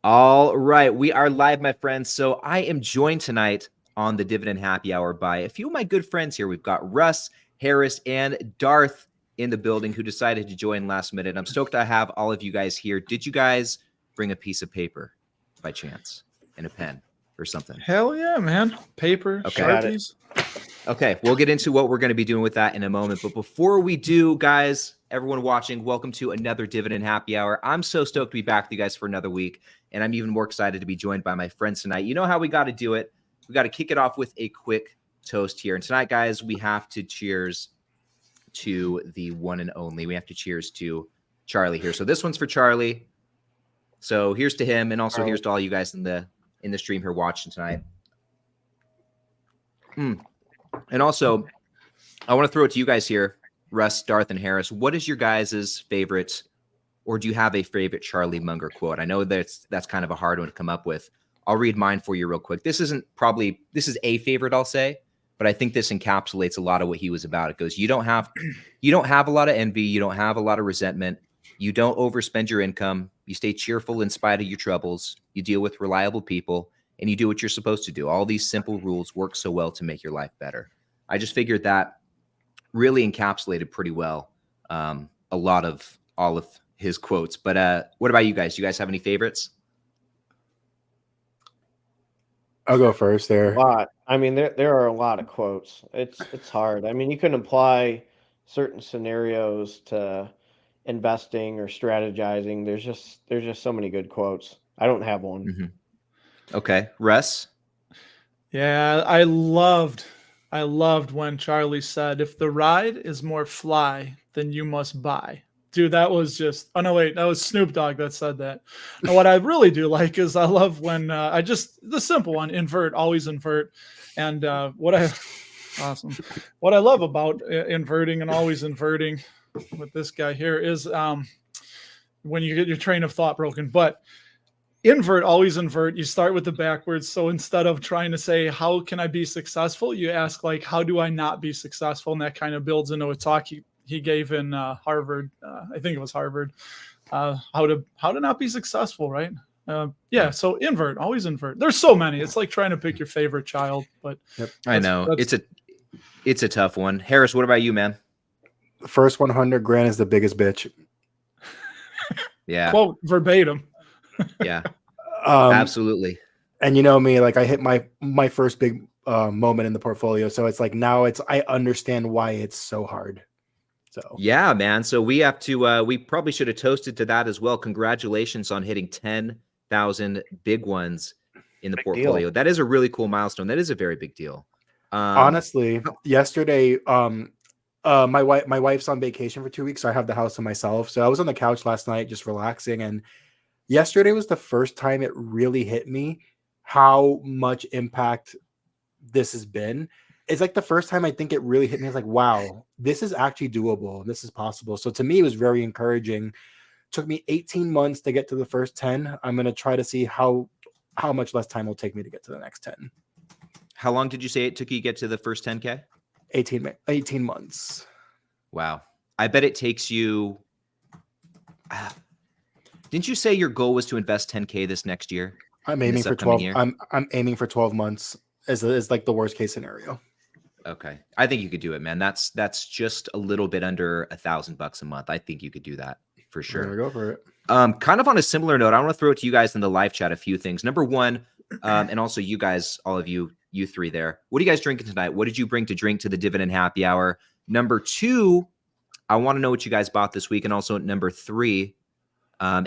All right, we are live, my friends. So I am joined tonight on the Dividend Happy Hour by a few of my good friends here. We've got Russ, Harris, and Darth in the building who decided to join last minute. I'm stoked to have all of you guys here. Did you guys bring a piece of paper by chance and a pen or something? Hell yeah, man. Paper, Sharpies. Okay, we'll get into what we're going to be doing with that in a moment. But before we do, guys, everyone watching, welcome to another Dividend Happy Hour. I'm so stoked to be back with you guys for another week. And I'm even more excited to be joined by my friends tonight. You know how we got to do it. We got to kick it off with a quick toast here. And tonight, guys, we have to cheers to the one and only. We have to cheers to Charlie here. So this one's for Charlie. So here's to him. And also here's to all you guys in the stream here watching tonight. And also, I want to throw it to you guys here, Russ, Darth, and Harris. What is your guys' favorite, or do you have a favorite Charlie Munger quote? I know that's kind of a hard one to come up with. I'll read mine for you real quick. This is a favorite, I'll say, but I think this encapsulates a lot of what he was about. It goes, you don't have a lot of envy. You don't have a lot of resentment. You don't overspend your income. You stay cheerful in spite of your troubles. You deal with reliable people. And you do what you're supposed to do. All these simple rules work so well to make your life better. I just figured that really encapsulated pretty well all of his quotes. But what about you guys? Do you guys have any favorites? I'll go first there. A lot. I mean, there are a lot of quotes. It's hard. I mean, you can apply certain scenarios to investing or strategizing. There's just so many good quotes. I don't have one. Mm-hmm. Okay, Russ? Yeah, I loved when Charlie said, if the ride is more fly, then you must buy. Dude, that was just, oh no, wait, that was Snoop Dogg that said that. And what I really do like is I love when the simple one, invert, always invert. And what I love about inverting and always inverting with this guy here is when you get your train of thought broken. But invert, always invert. You start with the backwards. So instead of trying to say, how can I be successful? You ask, like, how do I not be successful? And that kind of builds into a talk he gave in Harvard. I think it was Harvard. How to not be successful, right? Yeah. So invert, always invert. There's so many. It's like trying to pick your favorite child. But I know it's a tough one. Harris, what about you, man? The first 100 grand is the biggest bitch. Yeah. Quote verbatim. Yeah, absolutely. And you know me, like I hit my first big moment in the portfolio, so it's like now I understand why it's so hard. So yeah, man. So we have to we probably should have toasted to that as well. Congratulations on hitting 10,000 big ones in the portfolio. That is a really cool milestone. That is a very big deal. Honestly, yesterday, my wife's on vacation for 2 weeks, so I have the house to myself. So I was on the couch last night just relaxing, and yesterday was the first time it really hit me how much impact this has been. It's like the first time I think it really hit me. It's like, wow, this is actually doable. This is possible. So to me, it was very encouraging. Took me 18 months to get to the first 10. I'm going to try to see how much less time will take me to get to the next 10. How long did you say it took you to get to the first 10K? 18 months. Wow. I bet it takes you... Didn't you say your goal was to invest 10K this next year? I'm aiming for 12. I'm aiming for 12 months as like the worst case scenario. Okay. I think you could do it, man. That's just a little bit under $1,000 a month. I think you could do that for sure. Go for it. Kind of on a similar note, I want to throw it to you guys in the live chat a few things. Number one, and also you guys, all of you three there. What are you guys drinking tonight? What did you bring to drink to the Dividend Happy Hour? Number two, I want to know what you guys bought this week. And also number three,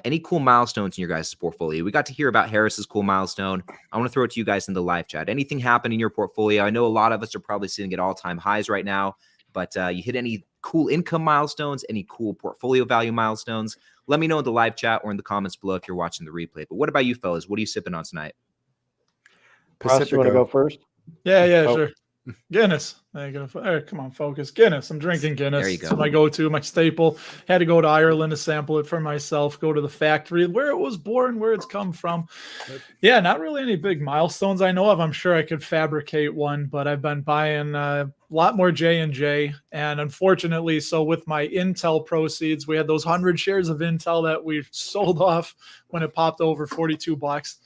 any cool milestones in your guys' portfolio? We got to hear about Harris's cool milestone. I want to throw it to you guys in the live chat. Anything happen in your portfolio? I know a lot of us are probably sitting at all-time highs right now, but you hit any cool income milestones, any cool portfolio value milestones? Let me know in the live chat or in the comments below if you're watching the replay. But what about you fellas? What are you sipping on tonight? Russ, you want to go first? Yeah, sure. Guinness. Come on, focus. Guinness. I'm drinking Guinness. There you go. It's my go-to, my staple. Had to go to Ireland to sample it for myself, go to the factory where it was born, where it's come from. Yeah, not really any big milestones I know of. I'm sure I could fabricate one, but I've been buying a lot more J&J. And unfortunately, so with my Intel proceeds, we had those 100 shares of Intel that we sold off when it popped over $42.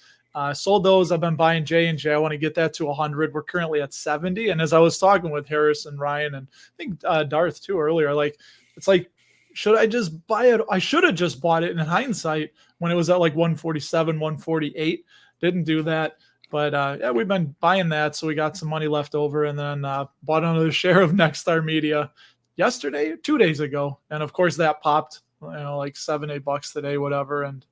Sold those. I've been buying J&J. I want to get that to 100. We're currently at 70. And as I was talking with Harris and Ryan, and I think Darth too earlier, like, it's like, should I just buy it? I should have just bought it in hindsight when it was at like 147, 148. Didn't do that. But yeah, we've been buying that. So we got some money left over, and then bought another share of Nexstar Media yesterday, 2 days ago. And of course that popped, like $7-8 today, whatever. And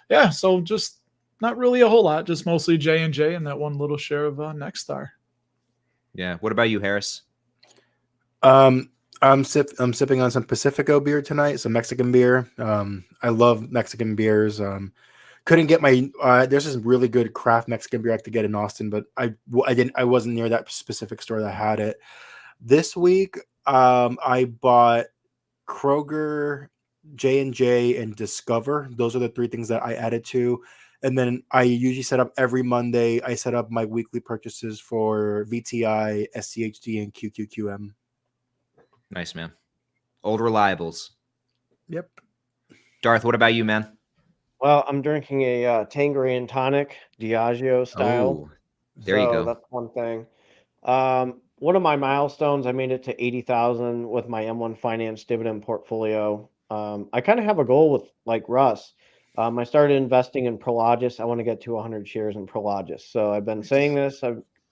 yeah, so just not really a whole lot, just mostly J&J and that one little share of Nexstar. Yeah. What about you, Harris? I'm sipping on some Pacifico beer tonight, some Mexican beer. I love Mexican beers. Couldn't get my there's this really good craft Mexican beer I could get in Austin, but I wasn't near that specific store that had it. This week, I bought Kroger, J&J, and Discover. Those are the three things that I added to. And then I usually set up every Monday. I set up my weekly purchases for VTI, SCHD, and QQQM. Nice, man. Old reliables. Yep. Darth, what about you, man? Well, I'm drinking a Tangerine tonic, Diageo style. Oh, there you go. That's one thing. One of my milestones, I made it to 80,000 with my M1 Finance dividend portfolio. I kind of have a goal with like Russ. I started investing in Prologis. I want to get to 100 shares in Prologis. So I've been saying this.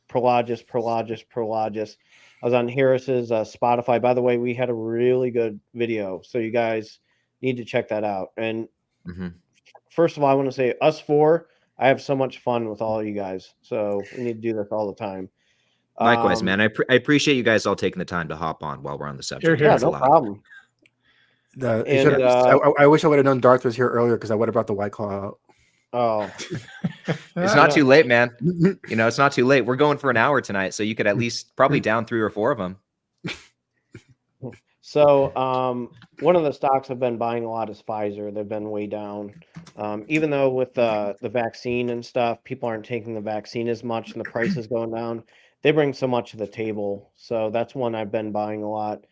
Prologis. I was on Harris's Spotify. By the way, we had a really good video, so you guys need to check that out. And first of all, I want to say us four, I have so much fun with all of you guys. So we need to do this all the time. Likewise, man. I appreciate you guys all taking the time to hop on while we're on the subject. Here. Yeah, no problem. I wish I would have known Darth was here earlier because I would have brought the White Claw out. Oh, It's not too late, man. It's not too late. We're going for an hour tonight, so you could at least probably down 3 or 4 of them. So one of the stocks I've been buying a lot is Pfizer. They've been way down. Even though with the vaccine and stuff, people aren't taking the vaccine as much and the price is going down. They bring so much to the table. So that's one I've been buying a lot.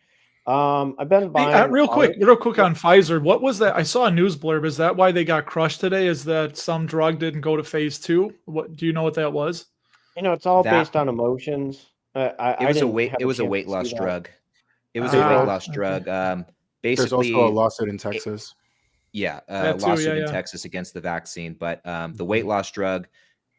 I've been buying real quick on Pfizer. What was that? I saw a news blurb. Is that why they got crushed today? Is that some drug didn't go to phase 2? What do you know what that was? It's all based on emotions. It was a weight loss drug. It was a weight loss drug. Basically, there's also a lawsuit in Texas. Lawsuit in Texas against the vaccine. But the weight loss drug,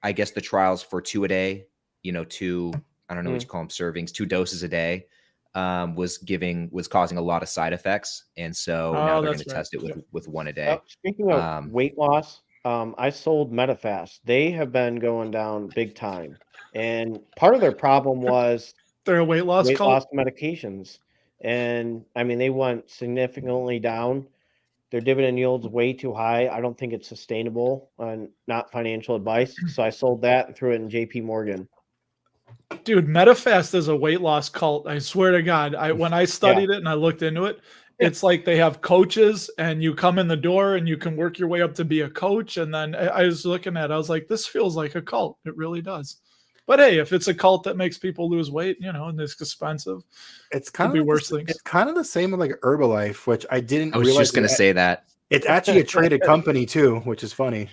I guess the trials for 2 a day, 2, I don't know what you call them, servings, 2 doses a day, was causing a lot of side effects. And so now they're going to test it with 1 a day. Speaking of weight loss, I sold Medifast. They have been going down big time. And part of their problem was they're a weight loss medications. And I mean, they went significantly down. Their dividend yield's way too high. I don't think it's sustainable and not financial advice. So I sold that and threw it in JP Morgan. Dude, Medifast is a weight loss cult. I swear to God. When I studied it and I looked into it, it's like they have coaches and you come in the door and you can work your way up to be a coach. And then I was looking at it, I was like, this feels like a cult. It really does. But hey, if it's a cult that makes people lose weight, and it's expensive, it's kind of worse things. It's kind of the same with like Herbalife, which I didn't. I was just going to say that it's actually a traded company too, which is funny.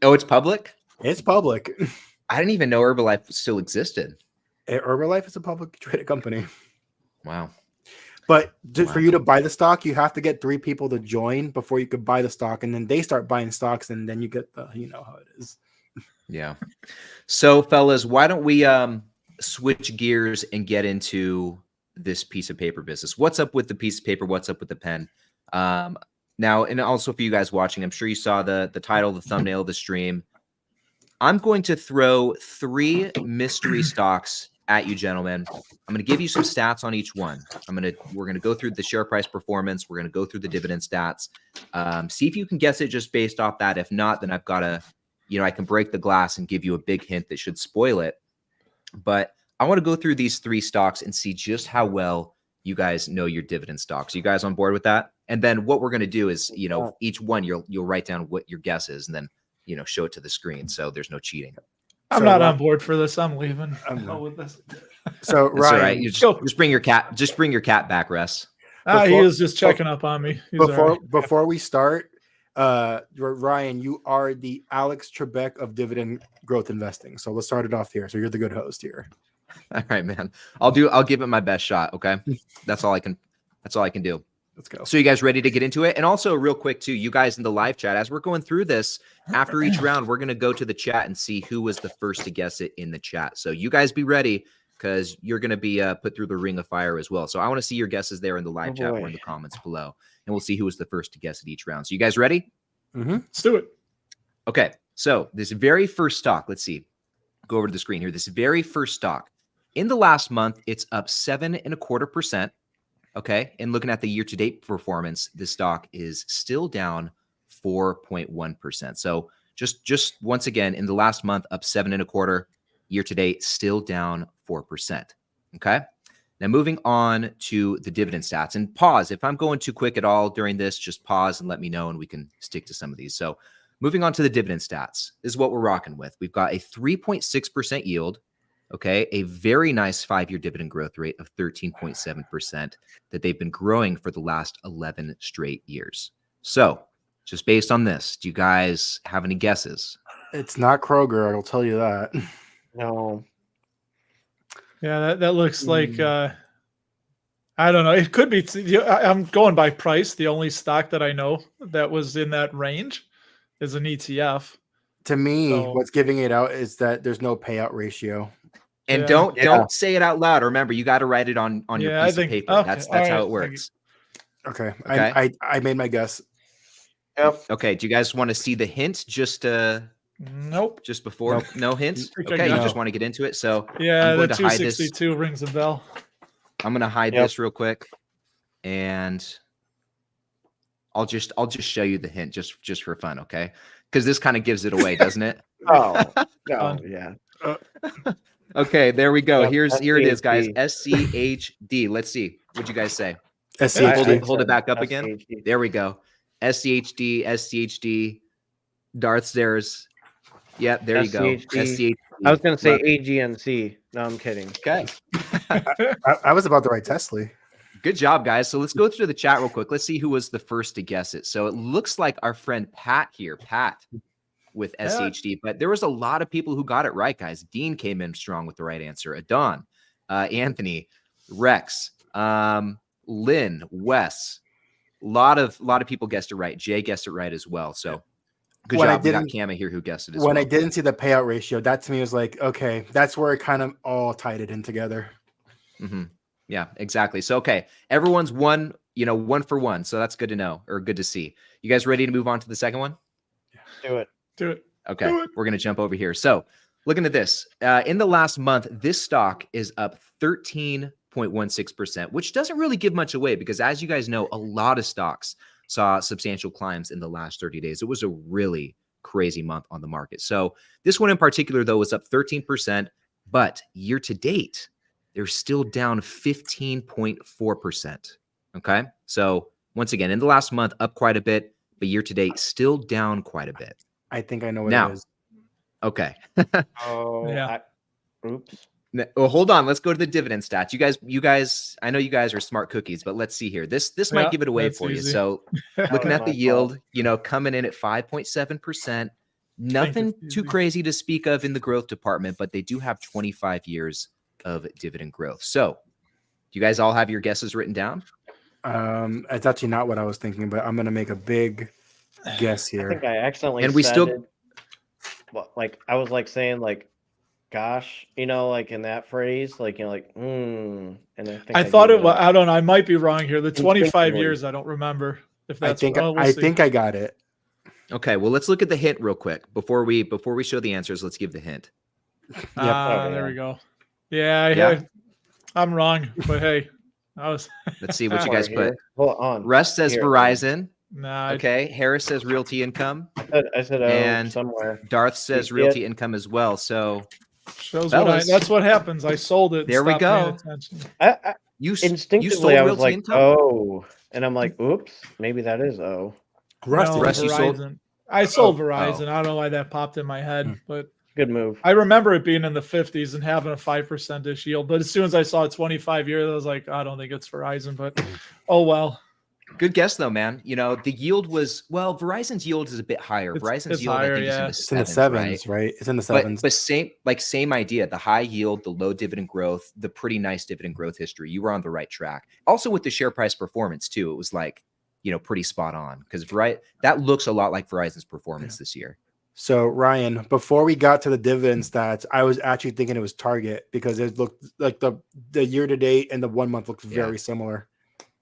Oh, it's public. It's public. I didn't even know Herbalife still existed. Herbalife is a public traded company. Wow. But for you to buy the stock, you have to get 3 people to join before you could buy the stock, and then they start buying stocks, and then you get the how it is. Yeah. So, fellas, why don't we switch gears and get into this piece of paper business? What's up with the piece of paper? What's up with the pen? Now, and also for you guys watching, I'm sure you saw the title, the thumbnail of the stream. I'm going to throw 3 mystery stocks at you, gentlemen. I'm going to give you some stats on each one. We're going to go through the share price performance. We're going to go through the dividend stats. See if you can guess it just based off that. If not, then I've got to, I can break the glass and give you a big hint that should spoil it. But I want to go through these 3 stocks and see just how well you guys know your dividend stocks. You guys on board with that? And then what we're going to do is, each one you'll write down what your guess is, and then show it to the screen, so there's no cheating. I'm not on board for this. I'm leaving. I'm Hell with this. So That's all right. Ryan, You just bring your cat. Just bring your cat back, Russ. He was just checking up on me. He's all right. before we start, Ryan, you are the Alex Trebek of dividend growth investing. So let's start it off here. So you're the good host here. All right, man. I'll give it my best shot. Okay. That's all I can do. Let's go. So you guys ready to get into it? And also real quick too, you guys in the live chat, as we're going through this, after each round, we're going to go to the chat and see who was the first to guess it in the chat. So you guys be ready, because you're going to be put through the ring of fire as well. So I want to see your guesses there in the live chat or in the comments below, and we'll see who was the first to guess at each round. So you guys ready? Mm-hmm. Let's do it. Okay. So this very first stock, let's see, go over to the screen here. This very first stock in the last month, it's up 7.25%. Okay. And looking at the year-to-date performance, this stock is still down 4.1%. So just once again, in the last month, up 7.25%, year-to-date, still down 4%. Okay. Now moving on to the dividend stats, and pause. If I'm going too quick at all during this, just pause and let me know, and we can stick to some of these. So moving on to the dividend stats, this is what we're rocking with. We've got a 3.6% yield. Okay, a very nice 5-year dividend growth rate of 13.7% that they've been growing for the last 11 straight years. So just based on this, do you guys have any guesses? It's not Kroger, I'll tell you that. No. Yeah, that looks like I don't know. It could be. I'm going by price. The only stock that I know that was in that range is an ETF. To me, what's giving it out is that there's no payout ratio. And don't say it out loud. Remember, you got to write it on your piece of paper. Okay, That's right, how it works. Okay. Okay. I made my guess. Yep. Okay. Do you guys want to see the hint? Nope. Just before? Nope. No hint? Okay, Okay. You no. just want to get into it. So Yeah, I'm the going to hide this. 262 rings a bell. I'm going to hide this real quick, and I'll just show you the hint just for fun. Okay. Because this kind of gives it away, doesn't it? Oh, no, yeah. Okay, there we go. Yep, Here it is, guys. SCHD. SCHD. Let's see. What'd you guys say? SCHD. Hold it back up again. SCHD. There we go. SCHD. Darth's theirs. Yep, there you go. SCHD. I was going to say AGNC. No, I'm kidding. Okay. I was about to write Tesla. Good job, guys. So let's go through the chat real quick. Let's see who was the first to guess it. So it looks like our friend Pat here, with SHD, but there was a lot of people who got it right, guys. Dean came in strong with the right answer. Adon, Anthony, Rex, Lynn, Wes. A lot of people guessed it right. Jay guessed it right as well. So good job. We got Kama here who guessed it as well. When I didn't see the payout ratio, that to me was like, okay, that's where it kind of all tied it in together. Mm-hmm. Yeah, exactly. So, okay, everyone's one for one. So that's good to know, or good to see. You guys ready to move on to the second one? Do it. Okay, we're going to jump over here. So looking at this, in the last month, this stock is up 13.16%, which doesn't really give much away because, as you guys know, a lot of stocks saw substantial climbs in the last 30 days. It was a really crazy month on the market. So this one in particular, though, was up 13%, but year to date, they're still down 15.4%. Okay, so once again, in the last month, up quite a bit, but year to date, still down quite a bit. I think I know what Now, it is. Okay. Oh, Yeah. Oops. Well, hold on. Let's go to the dividend stats. You guys, I know you guys are smart cookies, but let's see here. This might give it away for you. So looking at the yield, coming in at 5.7%, nothing too crazy to speak of in the growth department, but they do have 25 years of dividend growth. So do you guys all have your guesses written down? It's actually not what I was thinking, but I'm going to make a big guess here. I think I accidentally And we said still- it. Well, like I was like saying like gosh, like in that phrase, like and I think I thought gave it was. up. I don't know. I might be wrong here. The 25 Instinctively. years. I don't remember if I that's. think we'll I see. think I got it. Okay, well, let's look at the hint real quick before we show the answers. Let's give the hint. There we go. Yeah, I'm wrong, but hey, I was. Let's see what you guys put. Hold on. Russ says Here. Verizon. Nah. Okay, Harris says Realty Income. I said And somewhere. Darth says You see Realty Income as well. So Shows Fellas. that's what happens. I sold it. And There we stopped paying go. attention. You Instinctively, sold I was Realty like, Income? oh, and I'm like, oops, maybe that is O. Rusty. No, Russ, you sold- Verizon. I sold Oh. Verizon. I don't know why that popped in my head, Hmm. but Good move. I remember it being in the 50s and having a 5% yield. But as soon as I saw 25 years, I was like, I don't think it's Verizon, but oh well. Good guess though, man. You know, the yield was, well, Verizon's yield is a bit higher. Verizon's it's yield, higher, I think, yeah. is It's in the sevens, sevens, right? It's in the But sevens. but same idea. The high yield, the low dividend growth, the pretty nice dividend growth history. You were on the right track. Also with the share price performance too, it was like, you know, pretty spot on because that looks a lot like Verizon's performance this year. So Ryan, before we got to the dividend stats, I was actually thinking it was Target because it looked like the year to date and the 1 month looks very similar.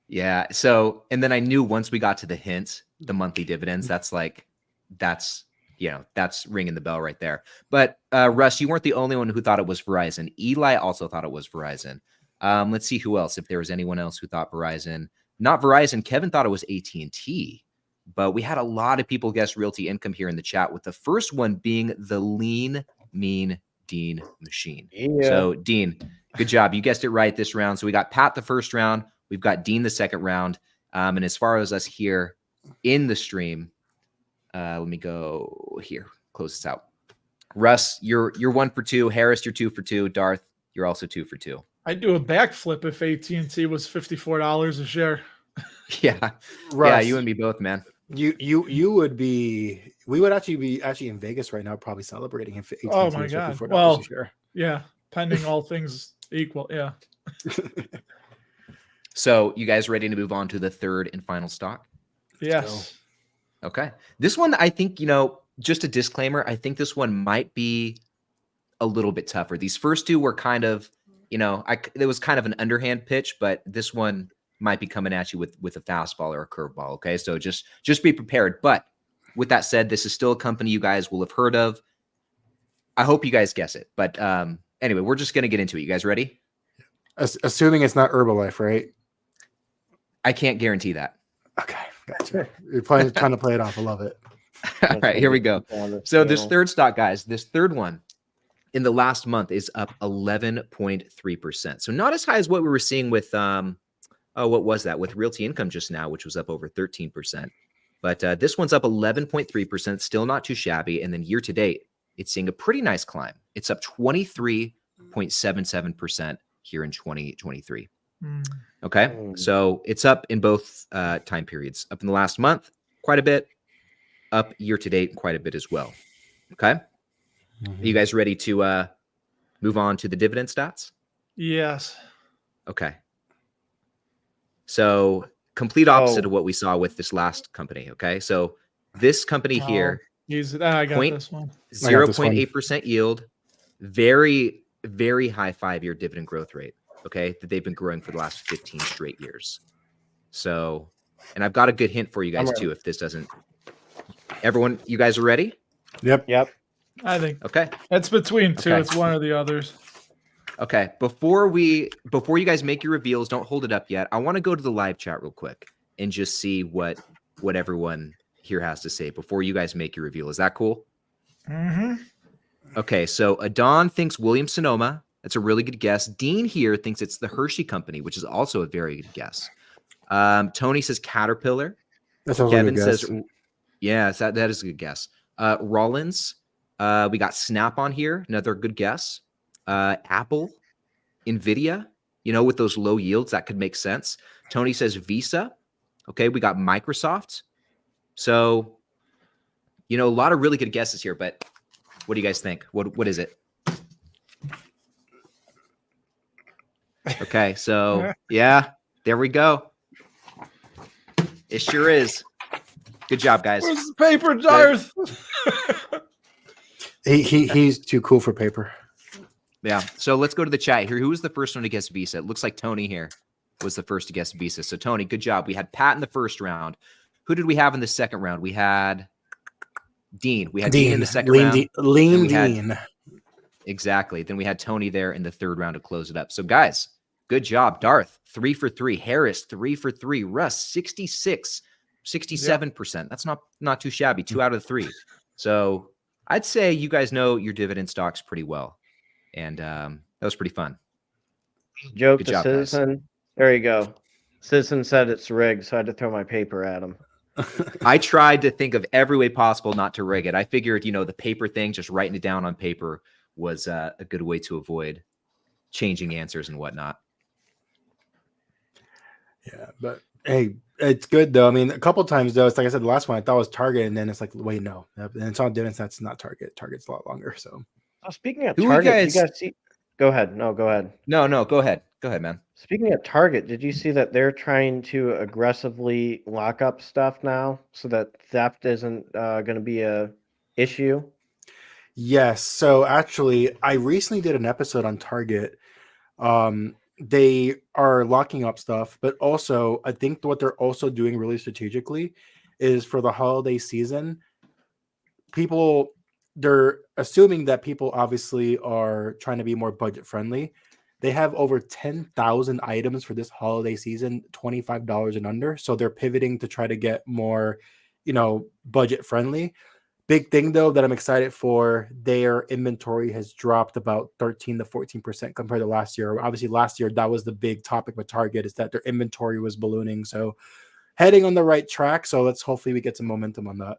Yeah. So, and then I knew once we got to the hint, the monthly dividends, that's ringing the bell right there. But Russ, you weren't the only one who thought it was Verizon. Eli also thought it was Verizon. Let's see who else, if there was anyone else who thought Verizon. Not Verizon. Kevin thought it was AT&T. But we had a lot of people guess Realty Income here in the chat, with the first one being the lean, mean Dean machine. Yeah. So, Dean, good job. You guessed it right this round. So we got Pat the first round. We've got Dean the second round. And as far as us here in the stream, let me go here. Close this out. Russ, you're 1 for 2. Harris, you're 2 for 2. Darth, you're also 2 for 2. I'd do a backflip if AT&T was $54 a share. Yeah. Russ, Yeah, you and me both, man. You would be. We would actually be in Vegas right now, probably celebrating if AT&T Oh my was God. $54 Well, a share. Yeah, pending all things equal. Yeah. So you guys ready to move on to the third and final stock? Yes. Okay. This one, I think, just a disclaimer, I think this one might be a little bit tougher. These first two were kind of, there was kind of an underhand pitch, but this one might be coming at you with a fastball or a curveball. Okay. So just be prepared. But with that said, this is still a company you guys will have heard of. I hope you guys guess it. But anyway, we're just going to get into it. You guys ready? Assuming it's not Herbalife, right? I can't guarantee that. Okay, gotcha. You're trying to play it off. I love it. All right, here we go. So this third stock, guys, this third one in the last month is up 11.3%. So not as high as what we were seeing with what was that? With Realty Income just now, which was up over 13%. But this one's up 11.3%, still not too shabby. And then year to date, it's seeing a pretty nice climb. It's up 23.77% here in 2023. Okay, so it's up in both time periods. Up in the last month, quite a bit. Up year to date, quite a bit as well. Okay, Are you guys ready to move on to the dividend stats? Yes. Okay. So complete opposite of what we saw with this last company. Okay, so this company here, I got this one. 0.8% yield, very, very high 5-year dividend growth rate. Okay, that they've been growing for the last 15 straight years. So, and I've got a good hint for you guys too. If this doesn't, everyone, you guys are ready? Yep. I think Okay. it's between two. Okay. It's one or the others. Okay. Before you guys make your reveals, don't hold it up yet. I want to go to the live chat real quick and just see what everyone here has to say before you guys make your reveal. Is that cool? Mm-hmm. Okay. So Adon thinks Williams Sonoma. That's a really good guess. Dean here thinks it's the Hershey Company, which is also a very good guess. Tony says Caterpillar. That's a really Kevin good guess. says, yeah, that is a good guess. Rollins. We got Snap on here. Another good guess. Apple, Nvidia, with those low yields, that could make sense. Tony says Visa. Okay, we got Microsoft. So, a lot of really good guesses here, but what do you guys think? What is it? Okay, so yeah, there we go. It sure is. Good job, guys. Where's the paper, Darth? He's too cool for paper. Yeah. So let's go to the chat here. Who was the first one to guess Visa? It looks like Tony here was the first to guess Visa. So Tony, good job. We had Pat in the first round. Who did we have in the second round? We had Dean. We had Dean in the second round. Lean Dean. Exactly. Then we had Tony there in the third round to close it up. So guys, good job. Darth, 3 for 3. Harris, 3 for 3. Russ, 67%. That's not too shabby. 2 out of 3. So I'd say you guys know your dividend stocks pretty well. and that was pretty fun. Joke Good to job, guys. Citizen. There you go. Citizen said it's rigged, so I had to throw my paper at him. I tried to think of every way possible not to rig it. I figured, the paper thing, just writing it down on paper was a good way to avoid changing answers and whatnot. Yeah, but hey, it's good though. I mean, a couple times though, it's like I said, the last one I thought was Target, and then it's like, wait, no, and it's on Dividend. That's not Target. Target's a lot longer. So, Speaking of Who you Target, did guys- you guys see? Go ahead. No, go ahead. No, go ahead. Go ahead, man. Speaking of Target, did you see that they're trying to aggressively lock up stuff now so that theft isn't going to be a issue? yes. So actually, I recently did an episode on Target. They are locking up stuff, but also I think what they're also doing really strategically is for the holiday season, they're assuming that people obviously are trying to be more budget friendly. They have over 10,000 items for this holiday season, $25 and under. So they're pivoting to try to get more, budget friendly. Big thing though that I'm excited for, their inventory has dropped about 13 to 14% compared to last year. Obviously, last year that was the big topic with Target, is that their inventory was ballooning. So heading on the right track. So let's hopefully we get some momentum on that.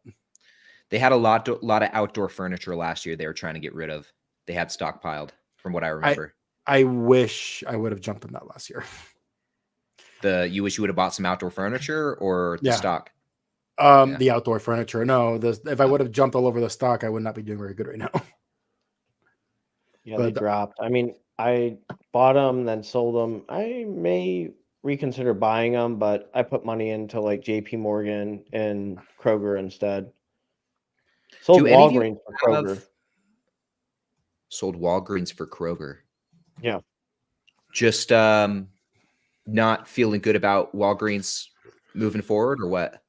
They had a lot of outdoor furniture last year they were trying to get rid of. They had stockpiled, from what I remember. I wish I would have jumped on that last year. You wish you would have bought some outdoor furniture or the Yeah. stock? The outdoor furniture. No, if I would have jumped all over the stock, I would not be doing very good right now. Yeah, they But- dropped. I mean, I bought them, then sold them. I may reconsider buying them, but I put money into like JP Morgan and Kroger instead. Sold Do any of you Walgreens for have- Kroger. Sold Walgreens for Kroger. Yeah. Just not feeling good about Walgreens moving forward, or what?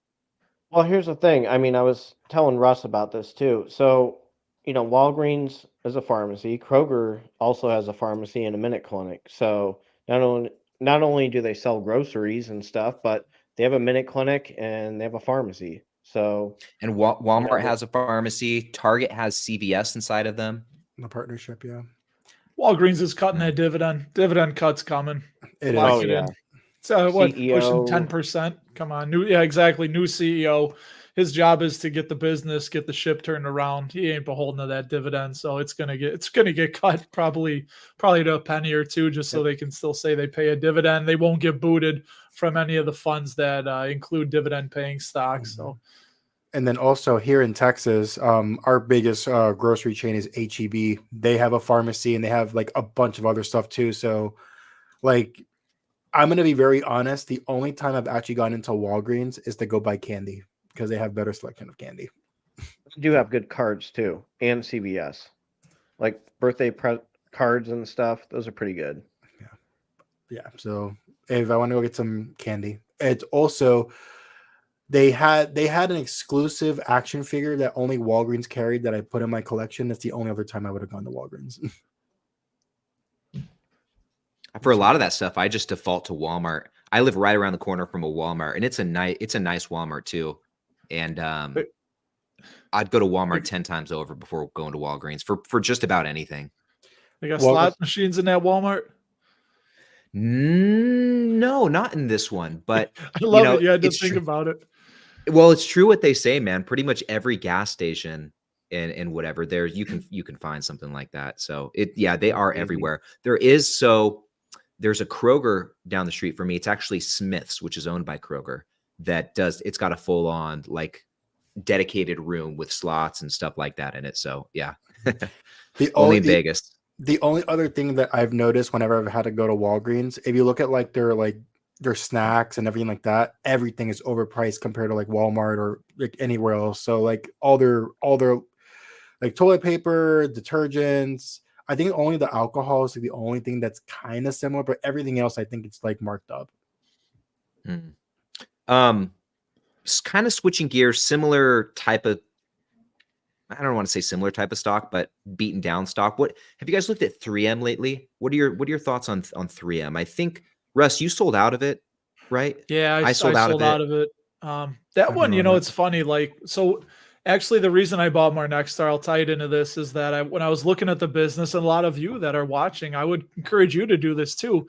Well, here's the thing. I mean, I was telling Russ about this too. So, Walgreens is a pharmacy. Kroger also has a pharmacy and a minute clinic. So not only do they sell groceries and stuff, but they have a minute clinic and they have a pharmacy. So And Walmart has a pharmacy. Target has CVS inside of them. The partnership, yeah. Walgreens is cutting that dividend. Dividend cuts coming. It Lock is. it yeah. in. So what? CEO. Pushing 10%. Come on, exactly. New CEO. His job is to get the business, get the ship turned around. He ain't beholden to that dividend, so it's gonna get cut probably to a penny or two, just so they can still say they pay a dividend. They won't get booted from any of the funds that include dividend paying stocks. So. And then also here in Texas, our biggest grocery chain is HEB. They have a pharmacy and they have like a bunch of other stuff too. So, like, I'm going to be very honest. The only time I've actually gone into Walgreens is to go buy candy because they have better selection of candy. They do have good cards too, and CVS. Like birthday cards and stuff. Those are pretty good. Yeah. So if I want to go get some candy, it's also they had an exclusive action figure that only Walgreens carried that I put in my collection. That's the only other time I would have gone to Walgreens. For a lot of that stuff, I just default to Walmart. I live right around the corner from a Walmart, and it's a nice Walmart too. And I'd go to Walmart 10 times over before going to Walgreens for just about anything. They got Well, slot machines in that Walmart. No, not in this one. But I love know, it. You had to it's think true. about it. Well, it's true what they say, man. Pretty much every gas station and whatever there, you can find something like that. So they are everywhere. There's a Kroger down the street from me. It's actually Smith's, which is owned by Kroger. It's got a full on like dedicated room with slots and stuff like that in it. So yeah, only in Vegas. The only other thing that I've noticed whenever I've had to go to Walgreens, if you look at like their snacks and everything like that, everything is overpriced compared to like Walmart or like anywhere else. So like all their like toilet paper, detergents. I think only the alcohol is like the only thing that's kind of similar, but everything else I think it's like marked up. Kind of switching gears, similar type of, I don't want to say similar type of stock, but beaten down stock. What have you guys looked at 3M lately? What are your thoughts on 3M? I think Russ, you sold out of it, right? Yeah, I sold out of it. That one, it's funny. Like, so Actually, the reason I bought more Nexstar, I'll tie it into this, is that when I was looking at the business, and a lot of you that are watching, I would encourage you to do this too,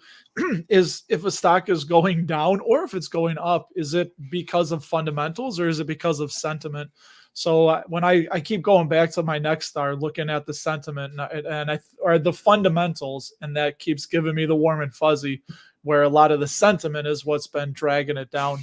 is if a stock is going down or if it's going up, is it because of fundamentals or is it because of sentiment? So when I keep going back to my Nexstar, looking at the sentiment or the fundamentals, and that keeps giving me the warm and fuzzy, where a lot of the sentiment is what's been dragging it down.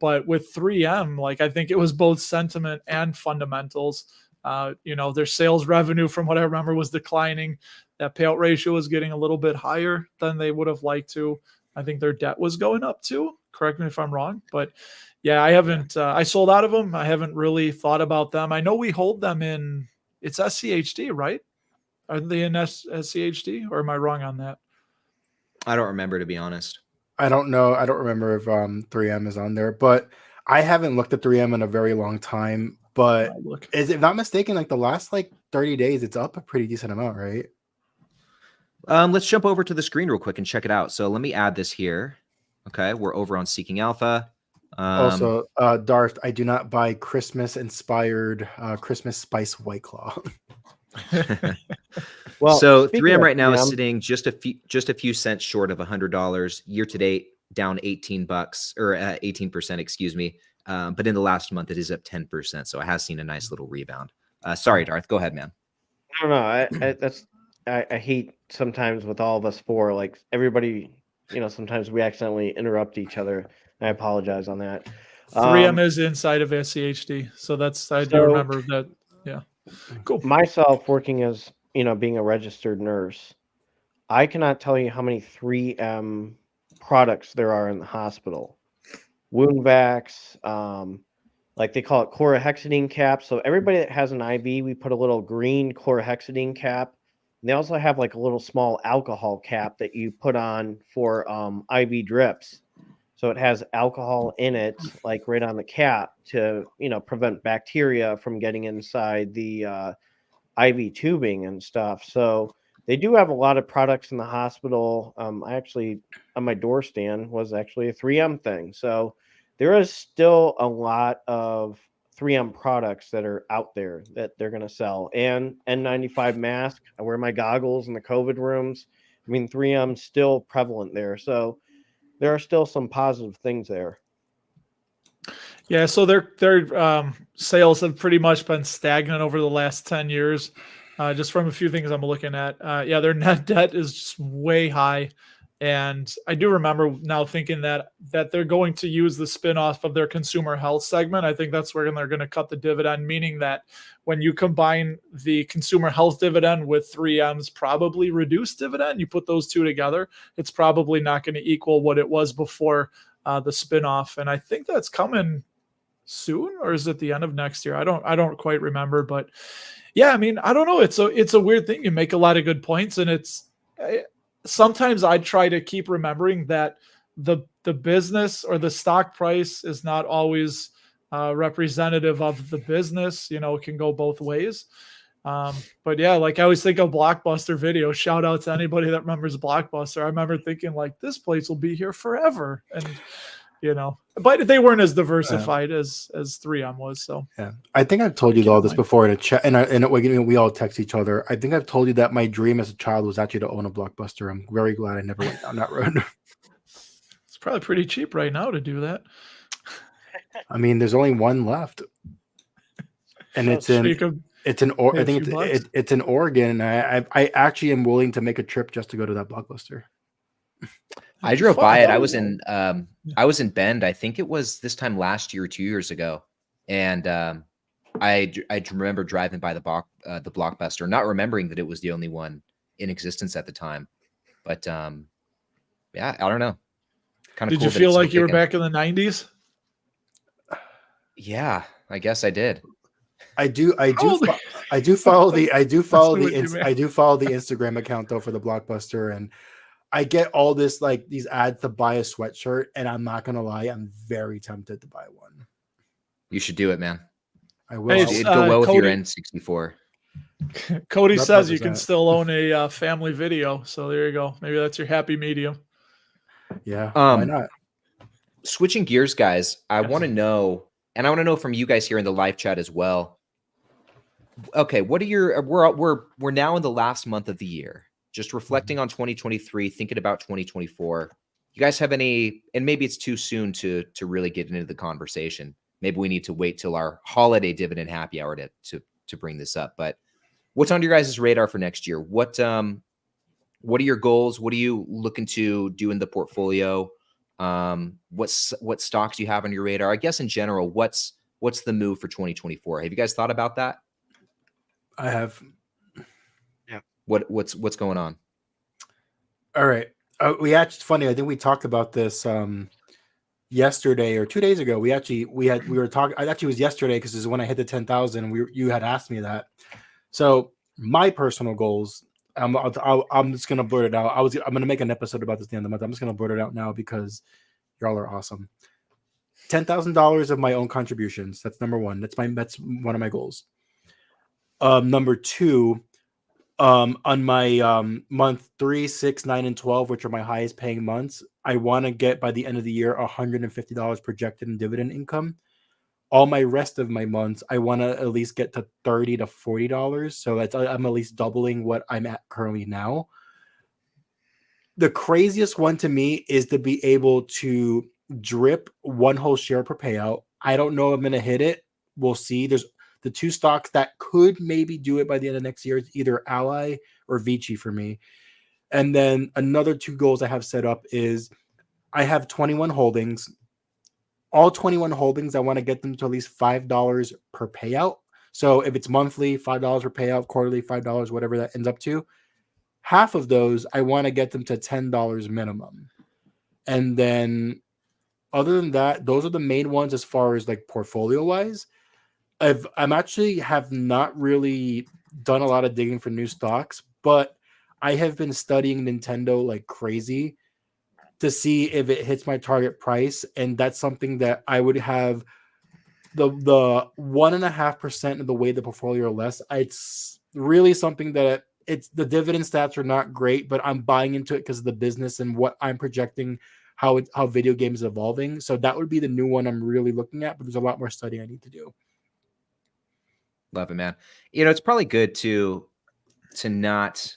But with 3M, like, I think it was both sentiment and fundamentals. Their sales revenue, from what I remember, was declining. That payout ratio was getting a little bit higher than they would have liked to. I think their debt was going up too. Correct me if I'm wrong. But yeah, I haven't, I sold out of them. I haven't really thought about them. I know we hold them in, it's SCHD, right? Are they in SCHD, or am I wrong on that? I don't remember, to be honest. I don't know. I don't remember if 3M is on there, but I haven't looked at 3M in a very long time. But if not mistaken, like the last 30 days, it's up a pretty decent amount, right? Let's jump over to the screen real quick and check it out. So let me add this here. Okay, we're over on Seeking Alpha. Also, Darth, I do not buy Christmas-inspired Christmas Spice White Claw. Well, so 3M right now is sitting just a few cents short of $100 year to date, down $18 or 18%, excuse me. But in the last month, it is up 10%. So it has seen a nice little rebound. Sorry, Darth, go ahead, man. No, I hate sometimes with all of us four, like everybody, sometimes we accidentally interrupt each other. I apologize on that. 3M is inside of SCHD, so I do remember that. Yeah, cool. Myself working as being a registered nurse, I cannot tell you how many 3M products there are in the hospital. Wound vacs, like they call it chlorhexidine caps. So everybody that has an IV, we put a little green chlorhexidine cap. And they also have like a little small alcohol cap that you put on for IV drips. So it has alcohol in it, like right on the cap, to prevent bacteria from getting inside the IV tubing and stuff. So they do have a lot of products in the hospital. I actually, on my door stand, was actually a 3M thing. So there is still a lot of 3M products that are out there that they're going to sell. And N95 mask. I wear my goggles in the COVID rooms. I mean, 3M's still prevalent there. So there are still some positive things there. Yeah, so their sales have pretty much been stagnant over the last 10 years, just from a few things I'm looking at. Their net debt is just way high. And I do remember now thinking that they're going to use the spinoff of their consumer health segment. I think that's where they're going to cut the dividend, meaning that when you combine the consumer health dividend with 3M's probably reduced dividend, you put those two together, it's probably not going to equal what it was before the spinoff. And I think that's coming soon, or is it the end of next year? I don't quite remember, but yeah, I mean, I don't know. It's a weird thing. You make a lot of good points, and sometimes I try to keep remembering that the business or the stock price is not always representative of the business. It can go both ways. But yeah, like I always think of Blockbuster Video. Shout out to anybody that remembers Blockbuster. I remember thinking like, this place will be here forever. And but they weren't as diversified as 3M was. So yeah, I think I've told you all this before in a chat, and we all text each other. I think I've told you that my dream as a child was actually to own a Blockbuster. I'm very glad I never went down that road. It's probably pretty cheap right now to do that. I mean, there's only one left, and it's in Oregon. And I actually am willing to make a trip just to go to that Blockbuster. I drove by it. I was in Bend. I think it was this time last year or 2 years ago, and I remember driving by the Blockbuster, not remembering that it was the only one in existence at the time. But yeah, I don't know. Kind of. Did you feel like you were back in the 90s? Yeah, I guess I did. I do follow the Instagram account though for the Blockbuster, and I get all this these ads to buy a sweatshirt, and I'm not gonna lie, I'm very tempted to buy one. You should do it, man. I will. It'd go well with your N64. Cody says you can still own a family video, so there you go. Maybe that's your happy medium. Yeah, why not? Switching gears, guys, I want to know, and I want to know from you guys here in the live chat as well. Okay, what are your we're now in the last month of the year. Just reflecting on 2023, thinking about 2024. You guys have any, and maybe it's too soon to really get into the conversation. Maybe we need to wait till our holiday dividend happy hour to bring this up. But what's on your guys' radar for next year? What are your goals? What are you looking to do in the portfolio? What stocks do you have on your radar? I guess in general, what's the move for 2024? Have you guys thought about that? I have. Yeah. What's going on? All right. It's funny. I think we talked about this yesterday or 2 days ago. We were talking. I actually was yesterday because this is when I hit the 10,000. You had asked me that. So my personal goals. I'm just gonna blurt it out. I'm gonna make an episode about this at the end of the month. I'm just gonna blurt it out now because y'all are awesome. $10,000 of my own contributions. That's number one. That's one of my goals. Number two, on my month 3, 6, 9, and 12, which are my highest paying months, I want to get by the end of the year $150 projected in dividend income. All my rest of my months, I want to at least get to $30 to $40. So I'm at least doubling what I'm at currently now. The craziest one to me is to be able to drip one whole share per payout. I don't know if I'm going to hit it. We'll see. There's the two stocks that could maybe do it by the end of next year is either Ally or Vici for me. And then another two goals I have set up is I have 21 holdings. All 21 holdings, I want to get them to at least $5 per payout. So if it's monthly, $5 per payout, quarterly, $5, whatever that ends up to, half of those, I want to get them to $10 minimum. And then other than that, those are the main ones as far as like portfolio wise. I'm actually have not really done a lot of digging for new stocks, but I have been studying Nintendo like crazy to see if it hits my target price. And that's something that I would have the 1.5% of the way the portfolio or less. It's really something that it's the dividend stats are not great, but I'm buying into it because of the business and what I'm projecting how video games is evolving. So that would be the new one I'm really looking at, but there's a lot more study I need to do. Love it, man. It's probably good to not.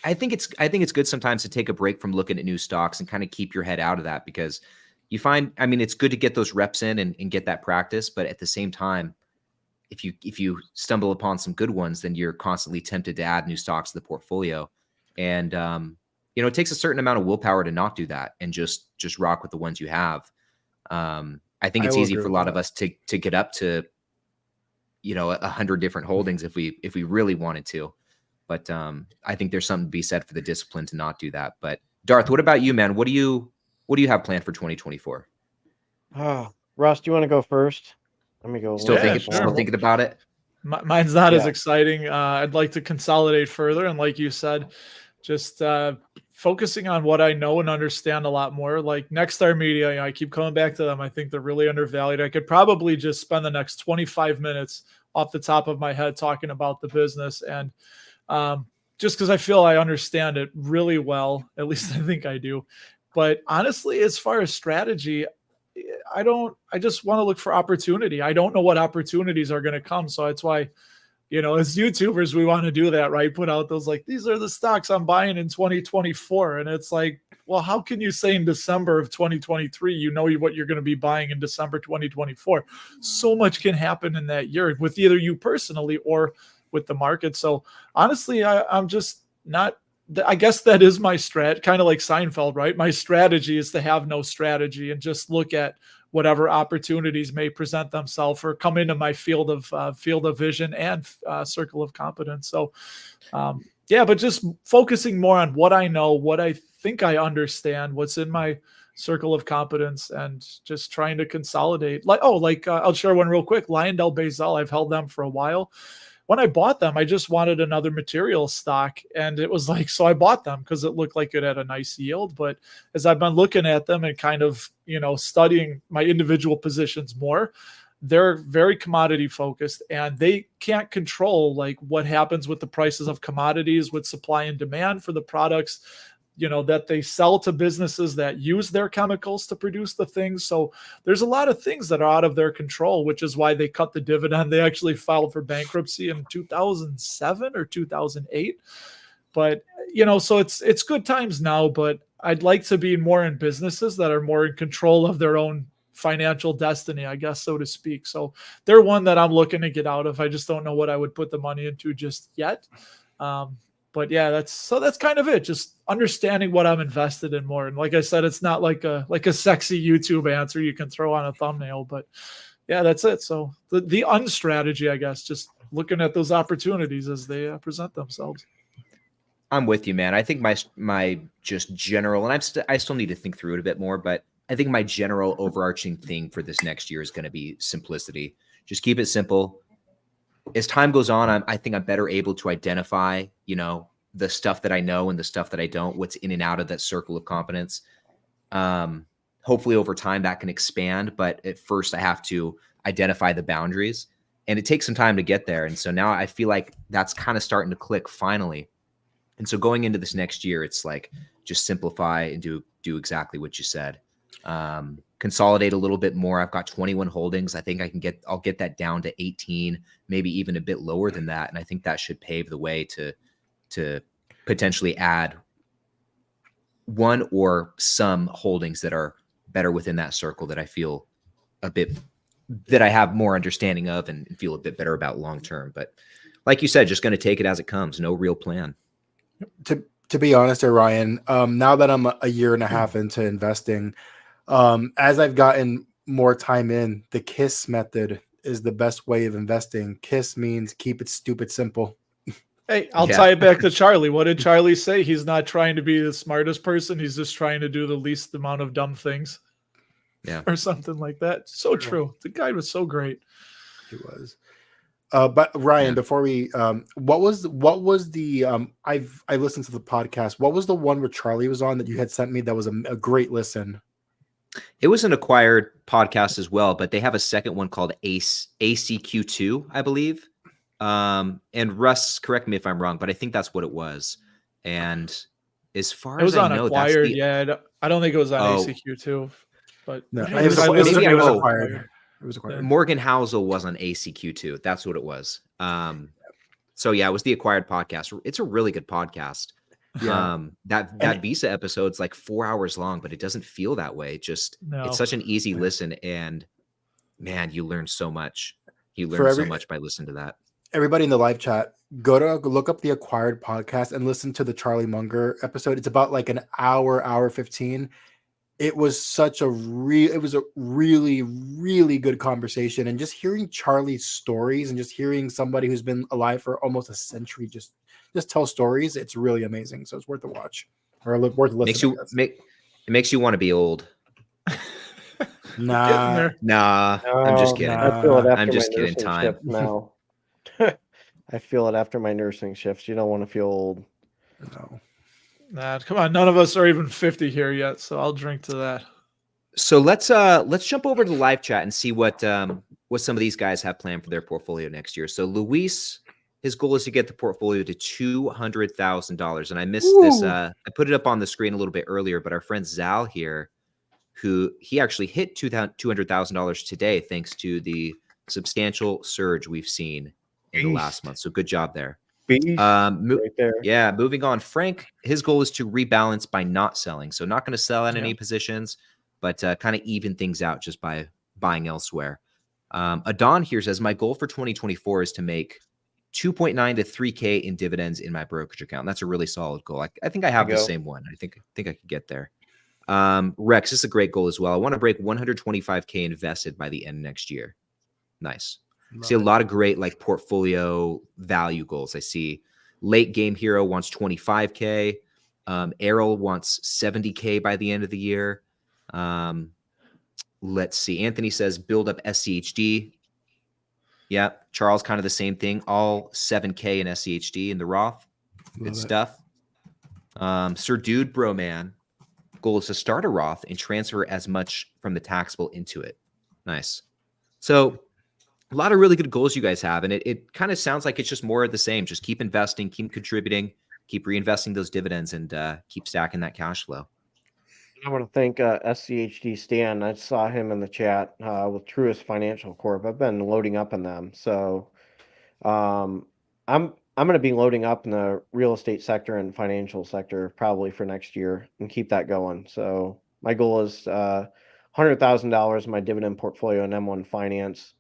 I think it's good sometimes to take a break from looking at new stocks and kind of keep your head out of that because you find, I mean, it's good to get those reps in and get that practice, but at the same time, if you stumble upon some good ones, then you're constantly tempted to add new stocks to the portfolio, and it takes a certain amount of willpower to not do that and just rock with the ones you have. I think it's easy for a lot of us to get up to 100 different holdings if we really wanted to, but I think there's something to be said for the discipline to not do that. But Darth, what about you, man? What do you have planned for 2024? Russ, do you want to go first? Let me go. Still sure. thinking about it. Mine's not as exciting. I'd like to consolidate further, and like you said, just focusing on what I know and understand a lot more. Like Nexstar Media, I keep coming back to them. I think they're really undervalued. I could probably just spend the next 25 minutes off the top of my head talking about the business, and just because I feel I understand it really well, at least I think I do. But honestly, as far as strategy, I just want to look for opportunity. I don't know what opportunities are going to come. So that's why, as YouTubers, we want to do that, right? Put out those, like, these are the stocks I'm buying in 2024. And it's like, well, how can you say in December of 2023, what you're going to be buying in December 2024? So much can happen in that year with either you personally or with the market. So honestly, I'm just not, I guess that is my strat, kind of like Seinfeld, right? My strategy is to have no strategy and just look at whatever opportunities may present themselves or come into my field of vision and circle of competence. So, but just focusing more on what I know, what I think I understand, what's in my circle of competence, and just trying to consolidate. I'll share one real quick. LyondellBasell, I've held them for a while. When I bought them, I just wanted another material stock. And it was like, so I bought them because it looked like it had a nice yield. But as I've been looking at them and kind of, studying my individual positions more, they're very commodity focused, and they can't control like what happens with the prices of commodities, with supply and demand for the products. that they sell to businesses that use their chemicals to produce the things. So there's a lot of things that are out of their control, which is why they cut the dividend. They actually filed for bankruptcy in 2007 or 2008. But, so it's good times now, but I'd like to be more in businesses that are more in control of their own financial destiny, I guess, so to speak. So they're one that I'm looking to get out of. I just don't know what I would put the money into just yet. But yeah, that's kind of it. Just understanding what I'm invested in more. And like I said, it's not like a sexy YouTube answer you can throw on a thumbnail, but yeah, that's it. So the unstrategy, I guess, just looking at those opportunities as they present themselves. I'm with you, man. I think my just general, and I still need to think through it a bit more, but I think my general overarching thing for this next year is going to be simplicity. Just keep it simple. As time goes on, I think I'm better able to identify, the stuff that I know and the stuff that I don't, what's in and out of that circle of competence. Hopefully over time that can expand, but at first I have to identify the boundaries, and it takes some time to get there. And so now I feel like that's kind of starting to click finally. And so going into this next year, it's like just simplify and do exactly what you said. Consolidate a little bit more. I've got 21 holdings. I think I'll get that down to 18, maybe even a bit lower than that. And I think that should pave the way to potentially add one or some holdings that are better within that circle that I feel that I have more understanding of and feel a bit better about long term. But like you said, just going to take it as it comes. No real plan. To be honest, Ryan, now that I'm a year and a half into investing, as I've gotten more time in, the KISS method is the best way of investing. KISS means keep it stupid simple. Hey, I'll tie it back to Charlie. What did Charlie say? He's not trying to be the smartest person. He's just trying to do the least amount of dumb things. Yeah. Or something like that. So true. The guy was so great. He was. But Ryan, before we, what was the, I listened to the podcast. What was the one where Charlie was on that you had sent me that was a great listen? It was an acquired podcast as well, but they have a second one called ACQ2, I believe. And Russ, correct me if I'm wrong, but I think that's what it was. And as far as I know, acquired. I don't think it was on ACQ2, but no, it was acquired. It was acquired. Morgan Housel was on ACQ2. That's what it was. So yeah, it was the acquired podcast. It's a really good podcast. Yeah. That Visa episode's like 4 hours long, but it doesn't feel that way. It's such an easy listen, and man, you learn so much. You learn so much by listening to that. Everybody in the live chat, go look up the acquired podcast and listen to the Charlie Munger episode. It's about like an hour 15. It was a really, really good conversation. And just hearing Charlie's stories and just hearing somebody who's been alive for almost a century just tell stories, it's really amazing. So it's worth a watch or worth listening. It makes you want to be old. Nah, I'm just kidding. I feel it after I'm just my kidding. nursing Time. shift now. I feel it after my nursing shifts. You don't want to feel old. No. Nah, come on. None of us are even 50 here yet, so I'll drink to that. So let's jump over to the live chat and see what some of these guys have planned for their portfolio next year. So Luis, his goal is to get the portfolio to $200,000. And I missed this. I put it up on the screen a little bit earlier, but our friend Zal here, he actually hit $200,000 today, thanks to the substantial surge we've seen in the last month. So good job there. Right there. Yeah, moving on. Frank, his goal is to rebalance by not selling. So not going to sell at any positions, but kind of even things out just by buying elsewhere. Adon here says, my goal for 2024 is to make 2.9 to 3K in dividends in my brokerage account. That's a really solid goal. I think I have the same one. I think I could get there. Rex, this is a great goal as well. I want to break 125K invested by the end of next year. Nice. See a lot of great like portfolio value goals. I see Late Game Hero wants 25K. Errol wants 70K by the end of the year. Let's see. Anthony says build up SCHD. Yeah. Charles, kind of the same thing. All 7K in SCHD in the Roth. Good stuff. Sir Dude Bro Man, goal is to start a Roth and transfer as much from the taxable into it. Nice. So a lot of really good goals you guys have. And it kind of sounds like it's just more of the same. Just keep investing, keep contributing. keep reinvesting those dividends and keep stacking that cash flow. I want to thank SCHD Stan. I saw him in the chat with Truist Financial Corp. I've been loading up in them, so I'm going to be loading up in the real estate sector and financial sector probably for next year and keep that going. So my goal is $100,000 in my dividend portfolio in M1 Finance.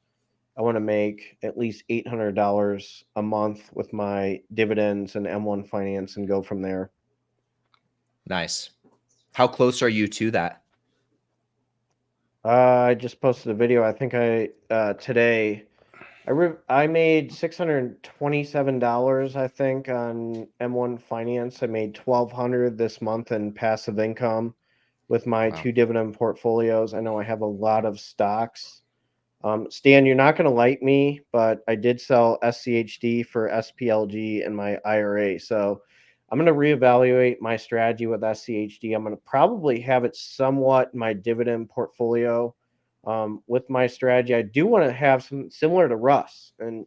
I want to make at least $800 a month with my dividends and M1 Finance and go from there. Nice. How close are you to that? I just posted a video. I think today I made $627, I think, on M1 Finance. I made $1,200 this month in passive income with my Wow. 2 dividend portfolios. I know I have a lot of stocks. Stan, you're not going to like me, but I did sell SCHD for SPLG in my IRA. So I'm going to reevaluate my strategy with SCHD. I'm going to probably have it somewhat in my dividend portfolio. With my strategy, I do want to have some similar to Russ. And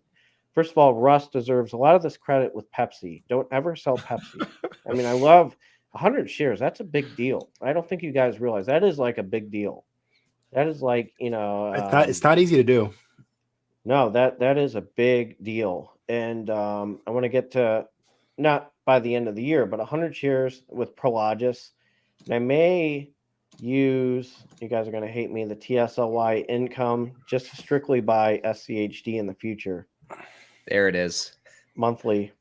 first of all, Russ deserves a lot of this credit with Pepsi. Don't ever sell Pepsi. I mean, I love 100 shares. That's a big deal. I don't think you guys realize that is like a big deal. That is like, It's not easy to do. no, that is a big deal. And I want to get to, not by the end of the year, but 100 shares with Prologis. And I may use, you guys are going to hate me, the TSLY income just to strictly buy SCHD in the future. There it is. Monthly.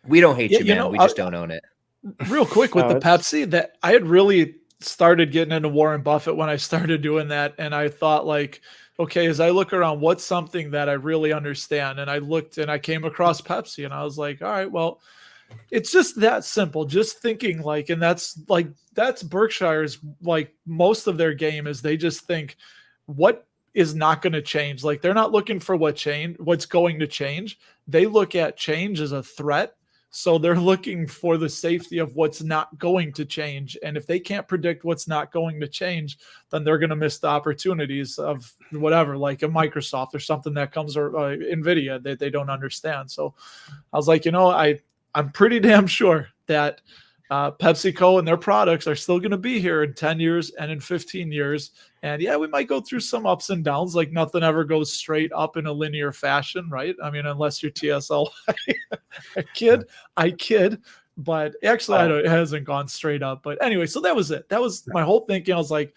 We don't hate Yeah, you, you man. know, We just don't own it. Real quick with No, the it's- Pepsi, that I had really started getting into Warren Buffett when I started doing that. And I thought, like, okay, as I look around, what's something that I really understand? And I looked and I came across Pepsi and I was like, all right, well, it's just that simple. Just thinking like, and that's Berkshire's, like, most of their game is they just think what is not going to change. Like, they're not looking for what's going to change. They look at change as a threat. So they're looking for the safety of what's not going to change. And if they can't predict what's not going to change, then they're going to miss the opportunities of whatever, like a Microsoft or something that comes, or NVIDIA, that they don't understand. So I was like, I'm pretty damn sure that PepsiCo and their products are still going to be here in 10 years and in 15 years. And yeah, we might go through some ups and downs. Like, nothing ever goes straight up in a linear fashion, right? I mean, unless you're TSL. I kid. But actually, it hasn't gone straight up. But anyway, so that was it. That was my whole thinking. I was like,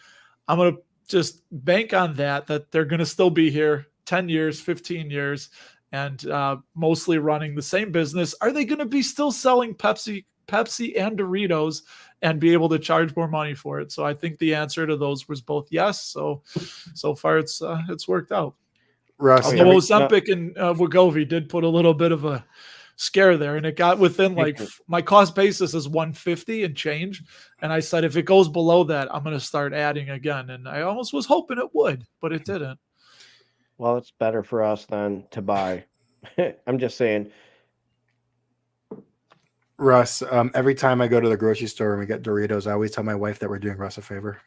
I'm going to just bank on that they're going to still be here 10 years, 15 years, and mostly running the same business. Are they going to be still selling Pepsi and Doritos and be able to charge more money for it? So I think the answer to those was both yes. So far it's worked out. Russ, Although Ozempic and Wegovy did put a little bit of a scare there, and it got within, like, my cost basis is 150 and change. And I said, if it goes below that, I'm going to start adding again. And I almost was hoping it would, but it didn't. Well, it's better for us than to buy. I'm just saying. Russ, every time I go to the grocery store and we get Doritos, I always tell my wife that we're doing Russ a favor.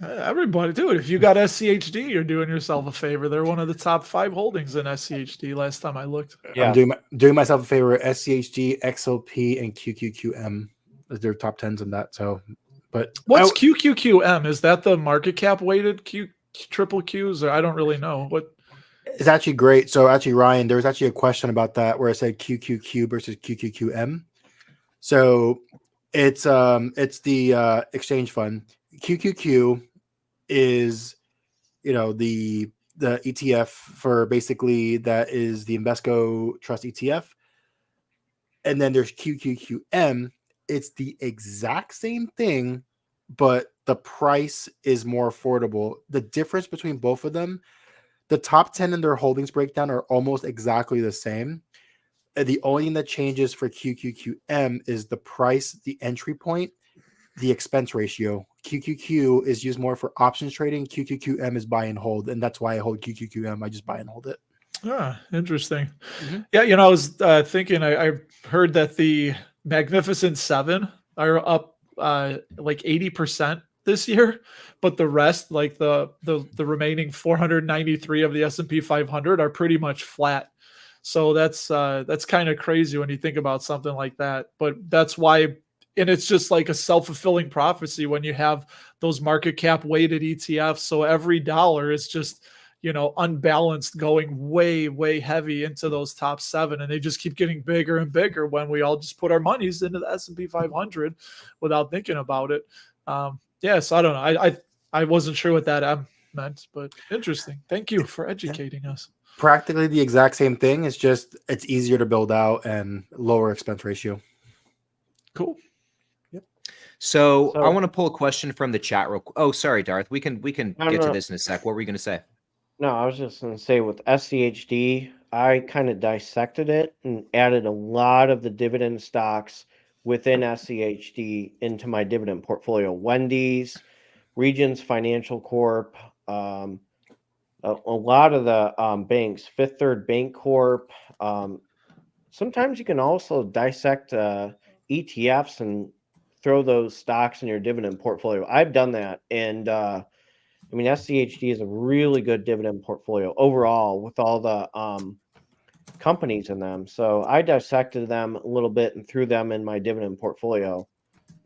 Everybody do it. If you got SCHD, you're doing yourself a favor. They're one of the top 5 holdings in SCHD last time I looked. Yeah. I'm doing myself a favor. SCHD, XOP, and QQQM. They're top 10s in that. So, but what's QQQM? Is that the market cap weighted triple Qs? Or I don't really know what. It's actually great. So actually, Ryan, there was actually a question about that where I said QQQ versus QQQM. So it's the exchange fund. QQQ is, the ETF for, basically, that is the Invesco Trust ETF. And then there's QQQM. It's the exact same thing, but the price is more affordable. The difference between both of them, the top 10 in their holdings breakdown are almost exactly the same. The only thing that changes for QQQM is the price, the entry point, the expense ratio. QQQ is used more for options trading. QQQM is buy and hold, and that's why I hold QQQM. I just buy and hold it. Ah, interesting. Mm-hmm. Yeah, I was thinking, I heard that the Magnificent Seven are up like 80% this year, but the rest, like the remaining 493 of the S&P 500, are pretty much flat. So that's kind of crazy when you think about something like that. But that's why, and it's just like a self-fulfilling prophecy when you have those market cap weighted ETFs. So every dollar is just, unbalanced, going way, way heavy into those top 7. And they just keep getting bigger and bigger when we all just put our monies into the S&P 500 without thinking about it. So I don't know. I wasn't sure what that meant, but interesting. Thank you for educating us. Practically the exact same thing. It's just it's easier to build out and lower expense ratio. Cool. Yep. So I want to pull a question from the chat real quick. Oh, sorry, Darth. We can get to this in a sec. What were you going to say? No, I was just going to say with SCHD, I kind of dissected it and added a lot of the dividend stocks within SCHD into my dividend portfolio. Wendy's, Regions Financial Corp, a lot of the banks, Fifth Third Bank Corp. Sometimes you can also dissect ETFs and throw those stocks in your dividend portfolio. I've done that, and SCHD is a really good dividend portfolio overall with all the companies in them. So I dissected them a little bit and threw them in my dividend portfolio,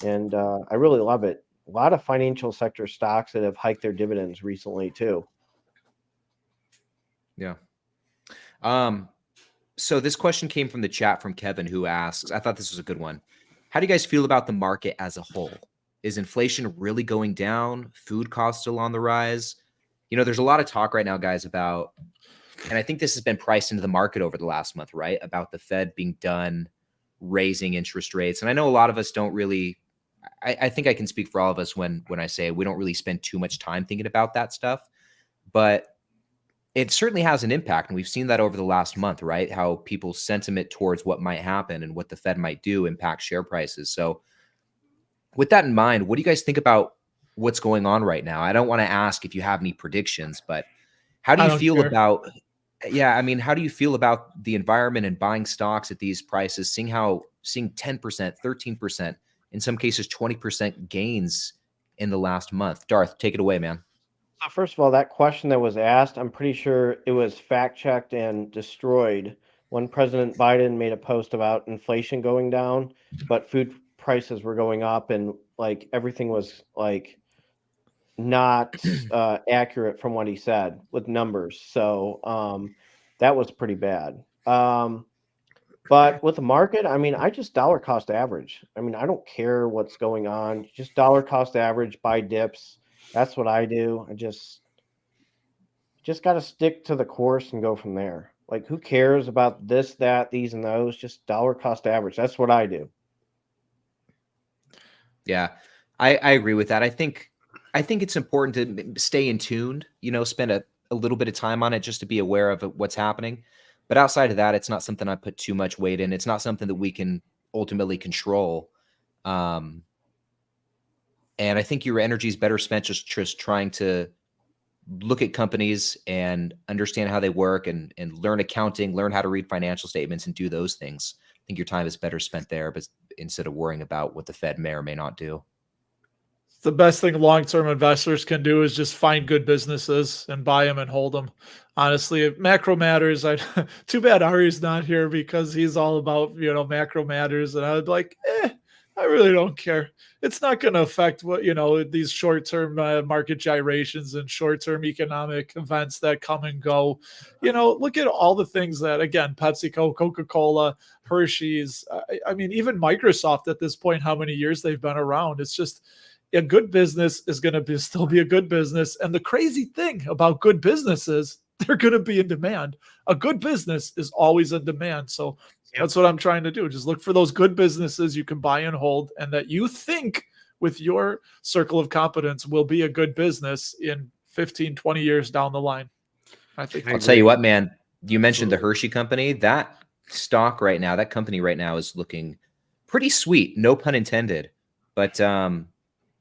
and I really love it. A lot of financial sector stocks that have hiked their dividends recently too. Yeah. So this question came from the chat from Kevin, who asks, I thought this was a good one. How do you guys feel about the market as a whole? Is inflation really going down? Food costs still on the rise? There's a lot of talk right now, guys, about, and I think this has been priced into the market over the last month, right? About the Fed being done raising interest rates. And I know a lot of us don't really, I think I can speak for all of us when I say we don't really spend too much time thinking about that stuff, but it certainly has an impact. And we've seen that over the last month, right? How people's sentiment towards what might happen and what the Fed might do impact share prices. So with that in mind, what do you guys think about what's going on right now? I don't want to ask if you have any predictions, but how do you feel about, how do you feel about the environment and buying stocks at these prices, seeing 10%, 13%, in some cases, 20% gains in the last month? Darth, take it away, man. So first of all, that question that was asked, I'm pretty sure it was fact-checked and destroyed when President Biden made a post about inflation going down, but food prices were going up and like everything was like not accurate from what he said with numbers. So that was pretty bad. But with the market, I just dollar cost average. I don't care what's going on. Just dollar cost average, buy dips. That's what I do. I just got to stick to the course and go from there. Like, who cares about this, that, these, and those? Just dollar cost average. That's what I do. Yeah, I agree with that. I think it's important to stay in tuned, spend a little bit of time on it just to be aware of what's happening. But outside of that, it's not something I put too much weight in. It's not something that we can ultimately control. And I think your energy is better spent just trying to look at companies and understand how they work and learn accounting, learn how to read financial statements and do those things. I think your time is better spent there, but instead of worrying about what the Fed may or may not do. The best thing long-term investors can do is just find good businesses and buy them and hold them. Honestly, if macro matters, too bad Ari's not here because he's all about, macro matters. And I would be like, I really don't care. It's not going to affect what, these short-term market gyrations and short-term economic events that come and go. Look at all the things that, again, PepsiCo, Coca-Cola, Hershey's, even Microsoft at this point, how many years they've been around. It's just, a good business is going to still be a good business. And the crazy thing about good businesses, they're going to be in demand. A good business is always in demand. So that's what I'm trying to do. Just look for those good businesses you can buy and hold and that you think with your circle of competence will be a good business in 15, 20 years down the line. I'll tell you what, man, you mentioned the Hershey company. That stock right now, that company right now is looking pretty sweet. No pun intended. But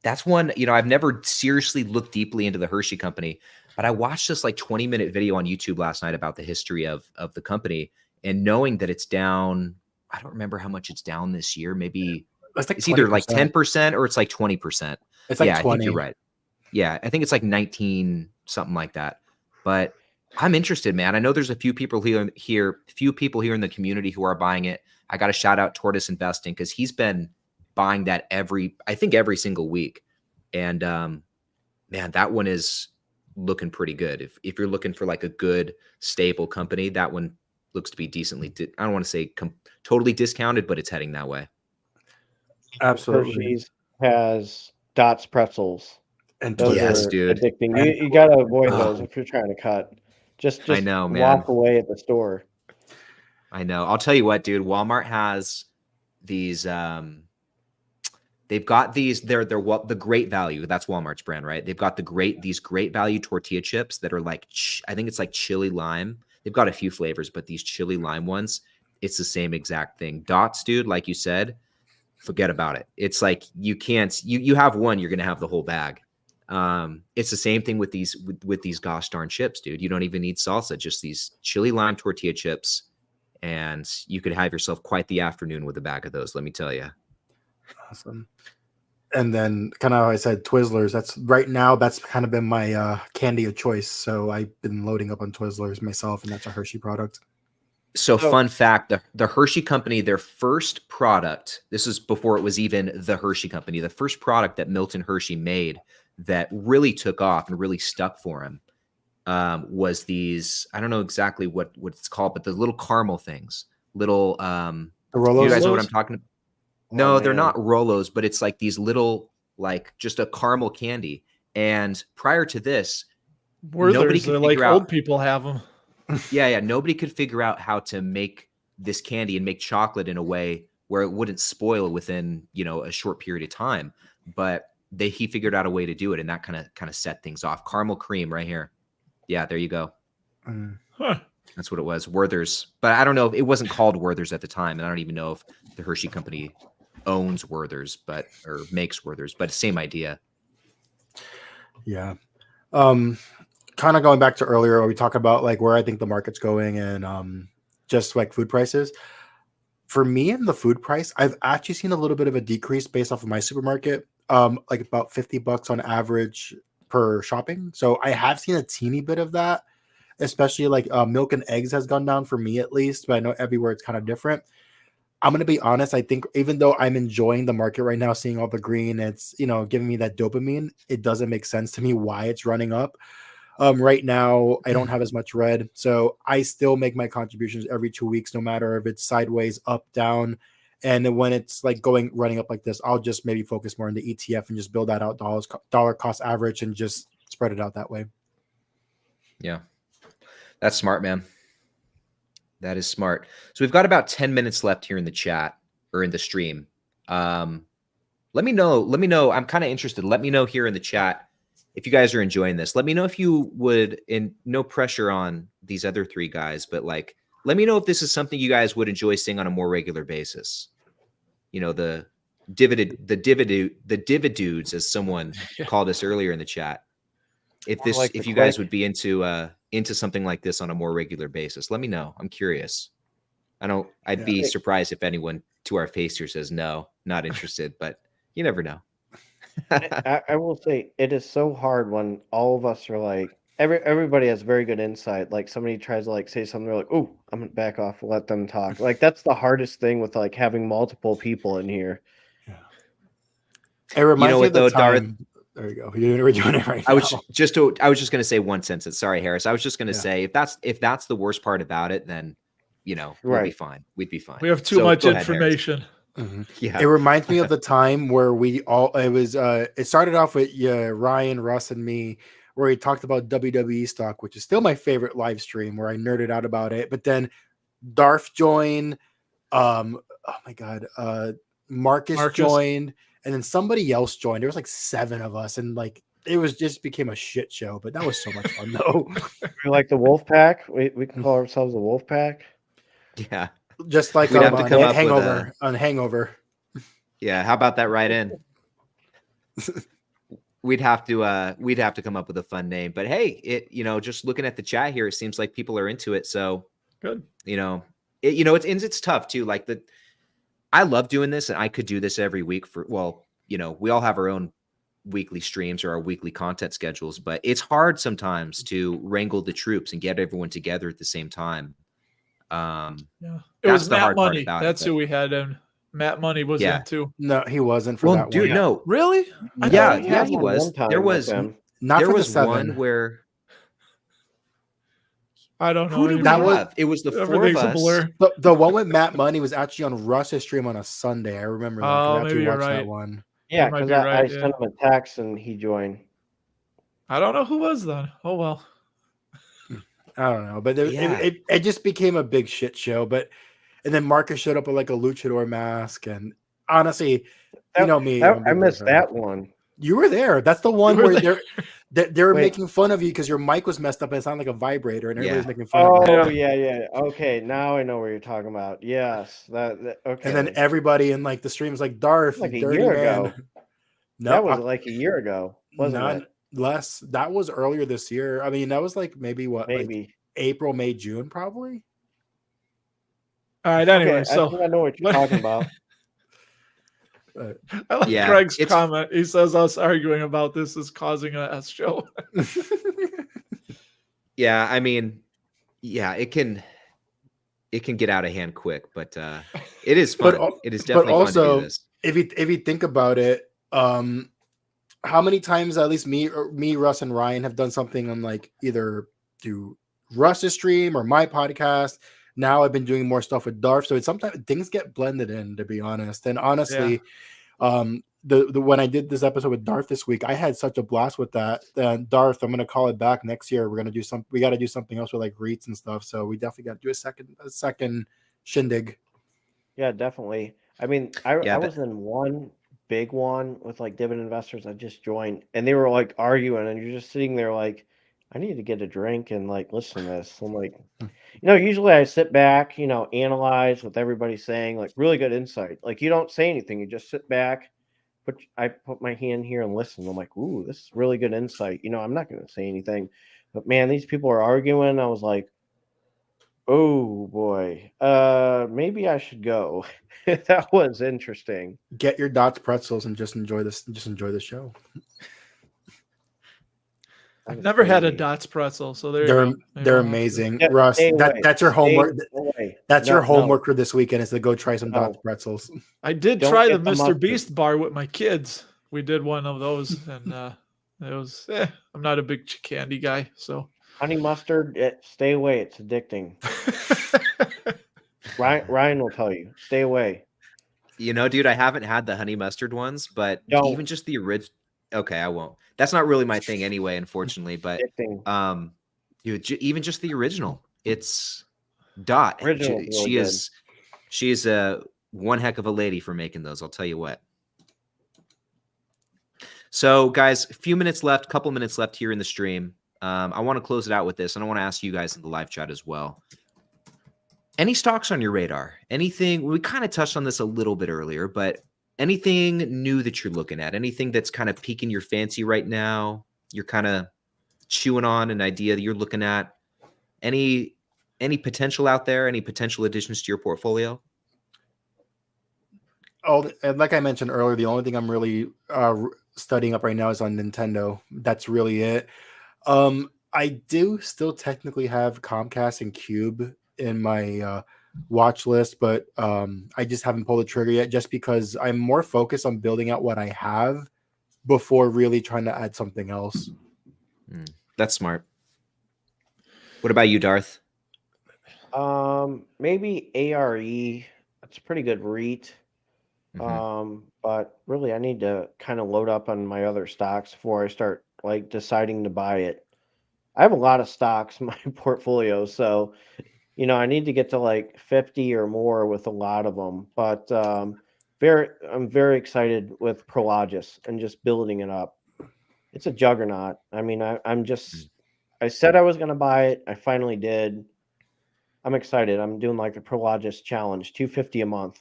that's one, I've never seriously looked deeply into the Hershey company, but I watched this 20-minute video on YouTube last night about the history of the company and knowing that it's down, I don't remember how much it's down this year. Maybe it's either 10% or it's 20%. It's 20. I think you're right. Yeah. I think it's 19, something like that. But I'm interested, man. I know there's a few people here in the community who are buying it. I got to shout out Tortoise Investing because he's been buying that I think every single week. And man, that one is looking pretty good. If you're looking for like a good, stable company, that one looks to be decently, I don't want to say totally discounted, but it's heading that way. Absolutely. Hershey's has Dots pretzels. And Those Yes, are dude. addicting. And You got to avoid Oh. those if you're trying to cut. Just I know, man. walk away at the store. I know. I'll tell you what, dude. Walmart has these. They've got these. They're the Great Value. That's Walmart's brand, right? They've got these Great Value tortilla chips that are like I think it's like chili lime. They've got a few flavors, but these chili lime ones, it's the same exact thing. Dots, dude. Like you said, forget about it. It's like you can't. You have one, you're gonna have the whole bag. It's the same thing with these gosh darn chips, dude. You don't even need salsa, just these chili lime tortilla chips. And you could have yourself quite the afternoon with a bag of those, let me tell you. Awesome. And then kind of, I said Twizzlers. That's kind of been my candy of choice. So I've been loading up on Twizzlers myself, and that's a Hershey product. So fun fact, the Hershey company, their first product, this is before it was even the Hershey company, the first product that Milton Hershey made that really took off and really stuck for him was these, I don't know exactly what it's called, but the little caramel things, little, The Rolos? you guys know what I'm talking about? No, Oh, they're man. not Rolos, but it's like these little, like just a caramel candy. And prior to this, nobody Werthers, could they're like figure out. old people have them. Yeah. Nobody could figure out how to make this candy and make chocolate in a way where it wouldn't spoil within, a short period of time. But he figured out a way to do it, and that kind of set things off. Caramel cream right here. Yeah, there you go. Huh. That's what it was. Werther's. But I don't know if it wasn't called Werther's at the time. And I don't even know if the Hershey company owns Werther's, or makes Werther's, but same idea. Yeah. Kind of going back to earlier where we talk about like where I think the market's going and just like food prices. For me and the food price, I've actually seen a little bit of a decrease based off of my supermarket. Like about $50 on average per shopping. So I have seen a teeny bit of that, especially like milk and eggs has gone down for me at least, but I know everywhere it's kind of different. I'm going to be honest. I think even though I'm enjoying the market right now, seeing all the green, it's, giving me that dopamine. It doesn't make sense to me why it's running up. Right now, I don't have as much red. So I still make my contributions every 2 weeks, no matter if it's sideways, up, down. And when it's like running up like this, I'll just maybe focus more on the ETF and just build that out dollar cost average and just spread it out that way. Yeah. That's smart, man. That is smart. So we've got about 10 minutes left here in the chat or in the stream. Let me know. I'm kind of interested. Let me know here in the chat if you guys are enjoying this. Let me know if you would, and no pressure on these other three guys, but like, let me know if this is something you guys would enjoy seeing on a more regular basis. The dividudes, as someone called us earlier in the chat. If you guys would be into something like this on a more regular basis, let me know. I'm curious. I'd be surprised if anyone to our face here says no, not interested, but you never know. I will say it is so hard when all of us are like, everybody has very good insight. Like somebody tries to like say something, they're like, "Oh, I'm gonna back off and let them talk." Like that's the hardest thing with like having multiple people in here. Yeah. It reminds me of the though, time. Darth? There you go. We're doing it right now. I was just going to say one sentence. Sorry, Harris. I was just going to say if that's the worst part about it, then we'll be fine. We'd be fine. We have too much information. Mm-hmm. Yeah. It reminds me of the time where it started off with Ryan, Russ, and me, where we talked about WWE stock, which is still my favorite live stream, where I nerded out about it. But then Darth joined, oh my god, Marcus joined, and then somebody else joined. There was like 7 of us, and like it was just became a shit show. But that was so much fun though. We're like the Wolf Pack. We can call ourselves the Wolf Pack. Yeah. Just like we'd have to come up Hangover on Hangover. Yeah, how about that right in? We'd have to come up with a fun name. But hey, just looking at the chat here, it seems like people are into it. So good. It's tough too. Like I love doing this, and I could do this every week we all have our own weekly streams or our weekly content schedules, but it's hard sometimes to wrangle the troops and get everyone together at the same time. Yeah, it That's was the Matt hard part Money. about it, That's but- who we had in. Matt Money was Yeah. in too. No, he wasn't for Well, that dude, one. no, Really? I yeah, thought he yeah, was. he on was. one time There with was him. Not there for was the one 7. where I don't know. who did we That was- have? It was the 4 of Everything's a us. blur. The one with Matt Money was actually on Russ's stream on a Sunday. I remember that. 'cause Oh, I actually maybe you're watched that right. one. Yeah, might because be I right, yeah. sent him a text and he joined. I don't know who was then. Oh well. I don't know, but Yeah. it just became a big shit show. And then Marcus showed up with like a luchador mask, and honestly, you know me, I'm a I big missed fan. that one. You were there. That's the one were where they were Wait. making fun of you because your mic was messed up and it sounded like a vibrator, and everybody's Yeah. making fun of you. Oh yeah. Okay, now I know what you're talking about. Yes, that okay. And then everybody in like the stream was like, Darth, Like a dirty year man. ago. No, that was like a year ago, wasn't none it? less. That was earlier this year. I mean, that was like maybe what, like Maybe. April, May, June, probably. All right. Anyway, Okay, so I think I know what you're talking about. I like Yeah, Craig's it's- comment. He says us arguing about this is causing a S show. Yeah, I mean, yeah, it can get out of hand quick, but it is But fun. al- It is but definitely fun to also, do this. if you think about it, how many times at least me, Russ, and Ryan have done something on like either do Russ's stream or my podcast. Now I've been doing more stuff with Darth, so it's sometimes things get blended in, to be honest. And honestly, the when I did this episode with Darth this week, I had such a blast with that. And Darth, I'm gonna call it back next year. We're gonna do we got to do something else with like REITs and stuff. So we definitely got to do a second shindig. Yeah, definitely. I mean, I was in one big one with like dividend investors. I just joined, and they were like arguing, and you're just sitting there like, I need to get a drink and like listen to this. I'm like, usually I sit back, analyze what everybody's saying, like really good insight. Like you don't say anything, you just sit back. But I put my hand here and listen. I'm like, ooh, this is really good insight. I'm not going to say anything, but man, these people are arguing. I was like, oh boy, maybe I should go. That was interesting. Get your Dots pretzels and just enjoy this. Just enjoy the show. I've never had a Dots pretzel, so there you They're go. Maybe they're I'll have to. amazing, Yeah, Russ. stay away. That's your homework. Stay away. That's No, your no. homework for this weekend is to go try some No. Dots pretzels. I did Don't try the get the Mr. mustard. Beast bar with my kids. We did one of those, and it was. I'm not a big candy guy, so. Honey mustard, stay away. It's addicting. Ryan will tell you. Stay away. Dude, I haven't had the honey mustard ones, but Don't. even just the original. Okay, I won't. That's not really my thing anyway, unfortunately. But Addicting. dude, even just the original, it's Dot. Original is really She is a one heck of a lady for making those. I'll tell you what. So, guys, a few minutes left, couple minutes left here in the stream. I want to close it out with this, and I want to ask you guys in the live chat as well. Any stocks on your radar? Anything? We kind of touched on this a little bit earlier, but anything new that you're looking at? Anything that's kind of piquing your fancy right now? You're kind of chewing on an idea that you're looking at? Any potential out there? Any potential additions to your portfolio? Oh, and like I mentioned earlier, the only thing I'm really studying up right now is on Nintendo. That's really it. I do still technically have Comcast and Cube in my watch list, but I just haven't pulled the trigger yet just because I'm more focused on building out what I have before really trying to add something else. That's smart. What about you, Darth? Maybe ARE. It's a pretty good REIT. But really I need to kind of load up on my other stocks before I start like deciding to buy it. I have a lot of stocks in my portfolio, so I need to get to like 50 or more with a lot of them. But I'm very excited with Prologis and just building it up. It's a juggernaut. I mean, I said I was going to buy it. I finally did. I'm excited. I'm doing like the Prologis challenge, $250 a month.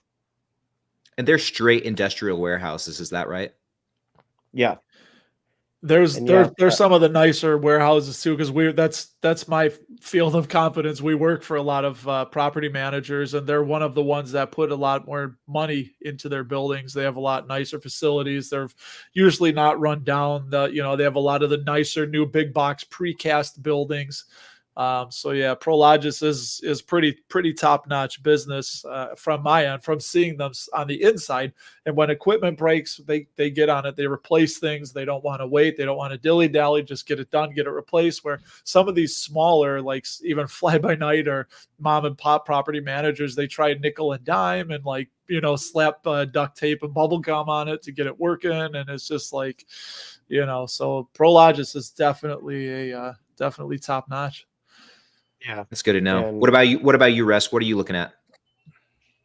And they're straight industrial warehouses. Is that right? Yeah. There's And there's some of the nicer warehouses too, because that's my field of competence. We work for a lot of property managers, and they're one of the ones that put a lot more money into their buildings. They have a lot nicer facilities. They're usually not run down. They have a lot of the nicer new big box precast buildings. So yeah, Prologis is pretty top notch business from my end, from seeing them on the inside. And when equipment breaks, they get on it. They replace things. They don't want to wait. They don't want to dilly dally. Just get it done, get it replaced. Where some of these smaller, like even fly by night or mom and pop property managers, they try nickel and dime and slap duct tape and bubble gum on it to get it working. And it's just like, so Prologis is definitely top notch. yeah. That's good to know. And What about you? What about you, Russ? What are you looking at?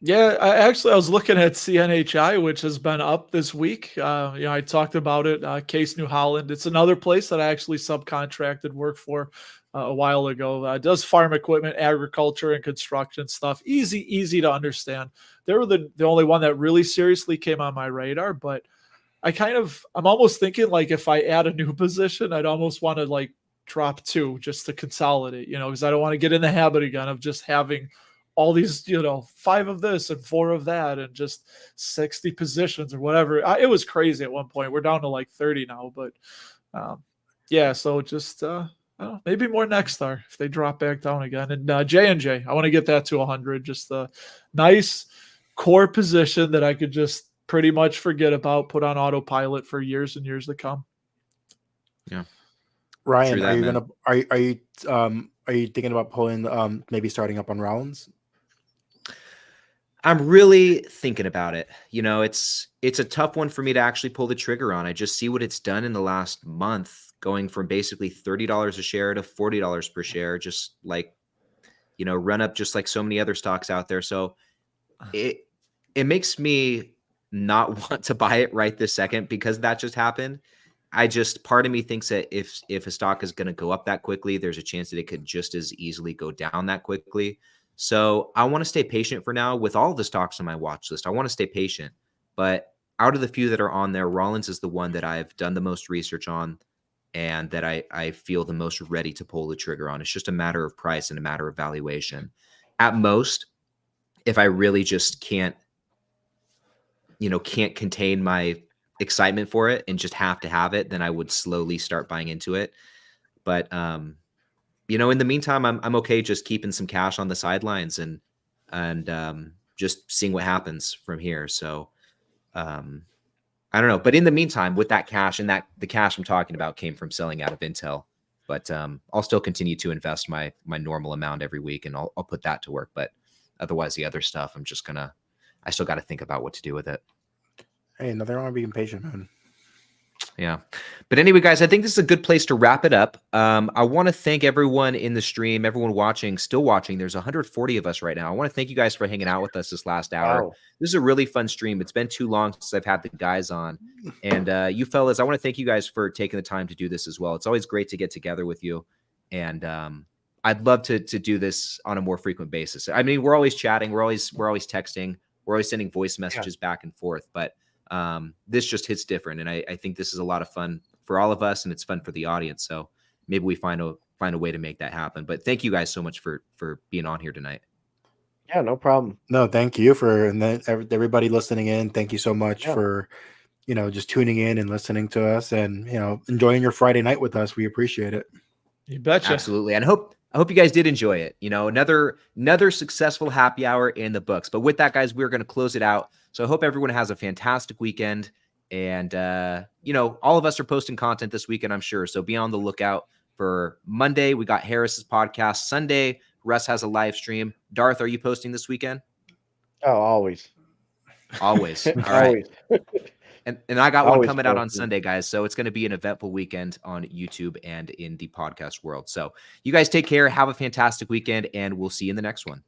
Yeah, I was looking at CNHI, which has been up this week. I talked about it. Case New Holland. It's another place that I actually subcontracted work for a while ago. It does farm equipment, agriculture, and construction stuff. Easy to understand. They were the only one that really seriously came on my radar. But I'm almost thinking like if I add a new position, I'd almost want to like drop two just to consolidate, because I don't want to get in the habit again of just having all these, 5 of this and 4 of that and just 60 positions or whatever. It was crazy at one point. We're down to like 30 now, but yeah, so just maybe more next star if they drop back down again. And J&J, I want to get that to 100. Just a nice core position that I could just pretty much forget about, put on autopilot for years and years to come. Yeah. Ryan, True are you that, are you thinking about pulling maybe starting up on Rollins? I'm really thinking about it. It's a tough one for me to actually pull the trigger on. I just see what it's done in the last month, going from basically $30 a share to $40 per share, just like, run up just like so many other stocks out there. So it makes me not want to buy it right this second because that just happened. Part of me thinks that if a stock is going to go up that quickly, there's a chance that it could just as easily go down that quickly. So I want to stay patient for now with all the stocks on my watch list. I want to stay patient, but out of the few that are on there, Rollins is the one that I've done the most research on and that I feel the most ready to pull the trigger on. It's just a matter of price and a matter of valuation. At most, if I really just can't contain my excitement for it and just have to have it, then I would slowly start buying into it. But in the meantime, I'm okay just keeping some cash on the sidelines and just seeing what happens from here. So I don't know. But in the meantime, with that cash and the cash I'm talking about came from selling out of Intel. But I'll still continue to invest my normal amount every week, and I'll put that to work. But otherwise, the other stuff, I still got to think about what to do with it. Hey, nothing wrong with being patient, man. Yeah. But anyway, guys, I think this is a good place to wrap it up. I want to thank everyone in the stream, everyone still watching. There's 140 of us right now. I want to thank you guys for hanging out with us this last hour. Wow. This is a really fun stream. It's been too long since I've had the guys on. And you fellas, I want to thank you guys for taking the time to do this as well. It's always great to get together with you. And I'd love to do this on a more frequent basis. I mean, we're always chatting. We're always texting. We're always sending voice messages back and forth. But this just hits different. And I think this is a lot of fun for all of us, and it's fun for the audience. So maybe we find a way to make that happen. But thank you guys so much for being on here tonight. Yeah, no problem. No, thank you and then everybody listening in. Thank you so much for, just tuning in and listening to us and, enjoying your Friday night with us. We appreciate it. You betcha. Absolutely. And I hope you guys did enjoy it. Another successful happy hour in the books. But with that, guys, we're going to close it out. So I hope everyone has a fantastic weekend. And, all of us are posting content this weekend, I'm sure. So be on the lookout for Monday. We got Harris's podcast. Sunday, Russ has a live stream. Darth, are you posting this weekend? Oh, always. Always. All right. And I got one Always coming out on posting. Sunday, guys. So it's going to be an eventful weekend on YouTube and in the podcast world. So you guys take care. Have a fantastic weekend, and we'll see you in the next one.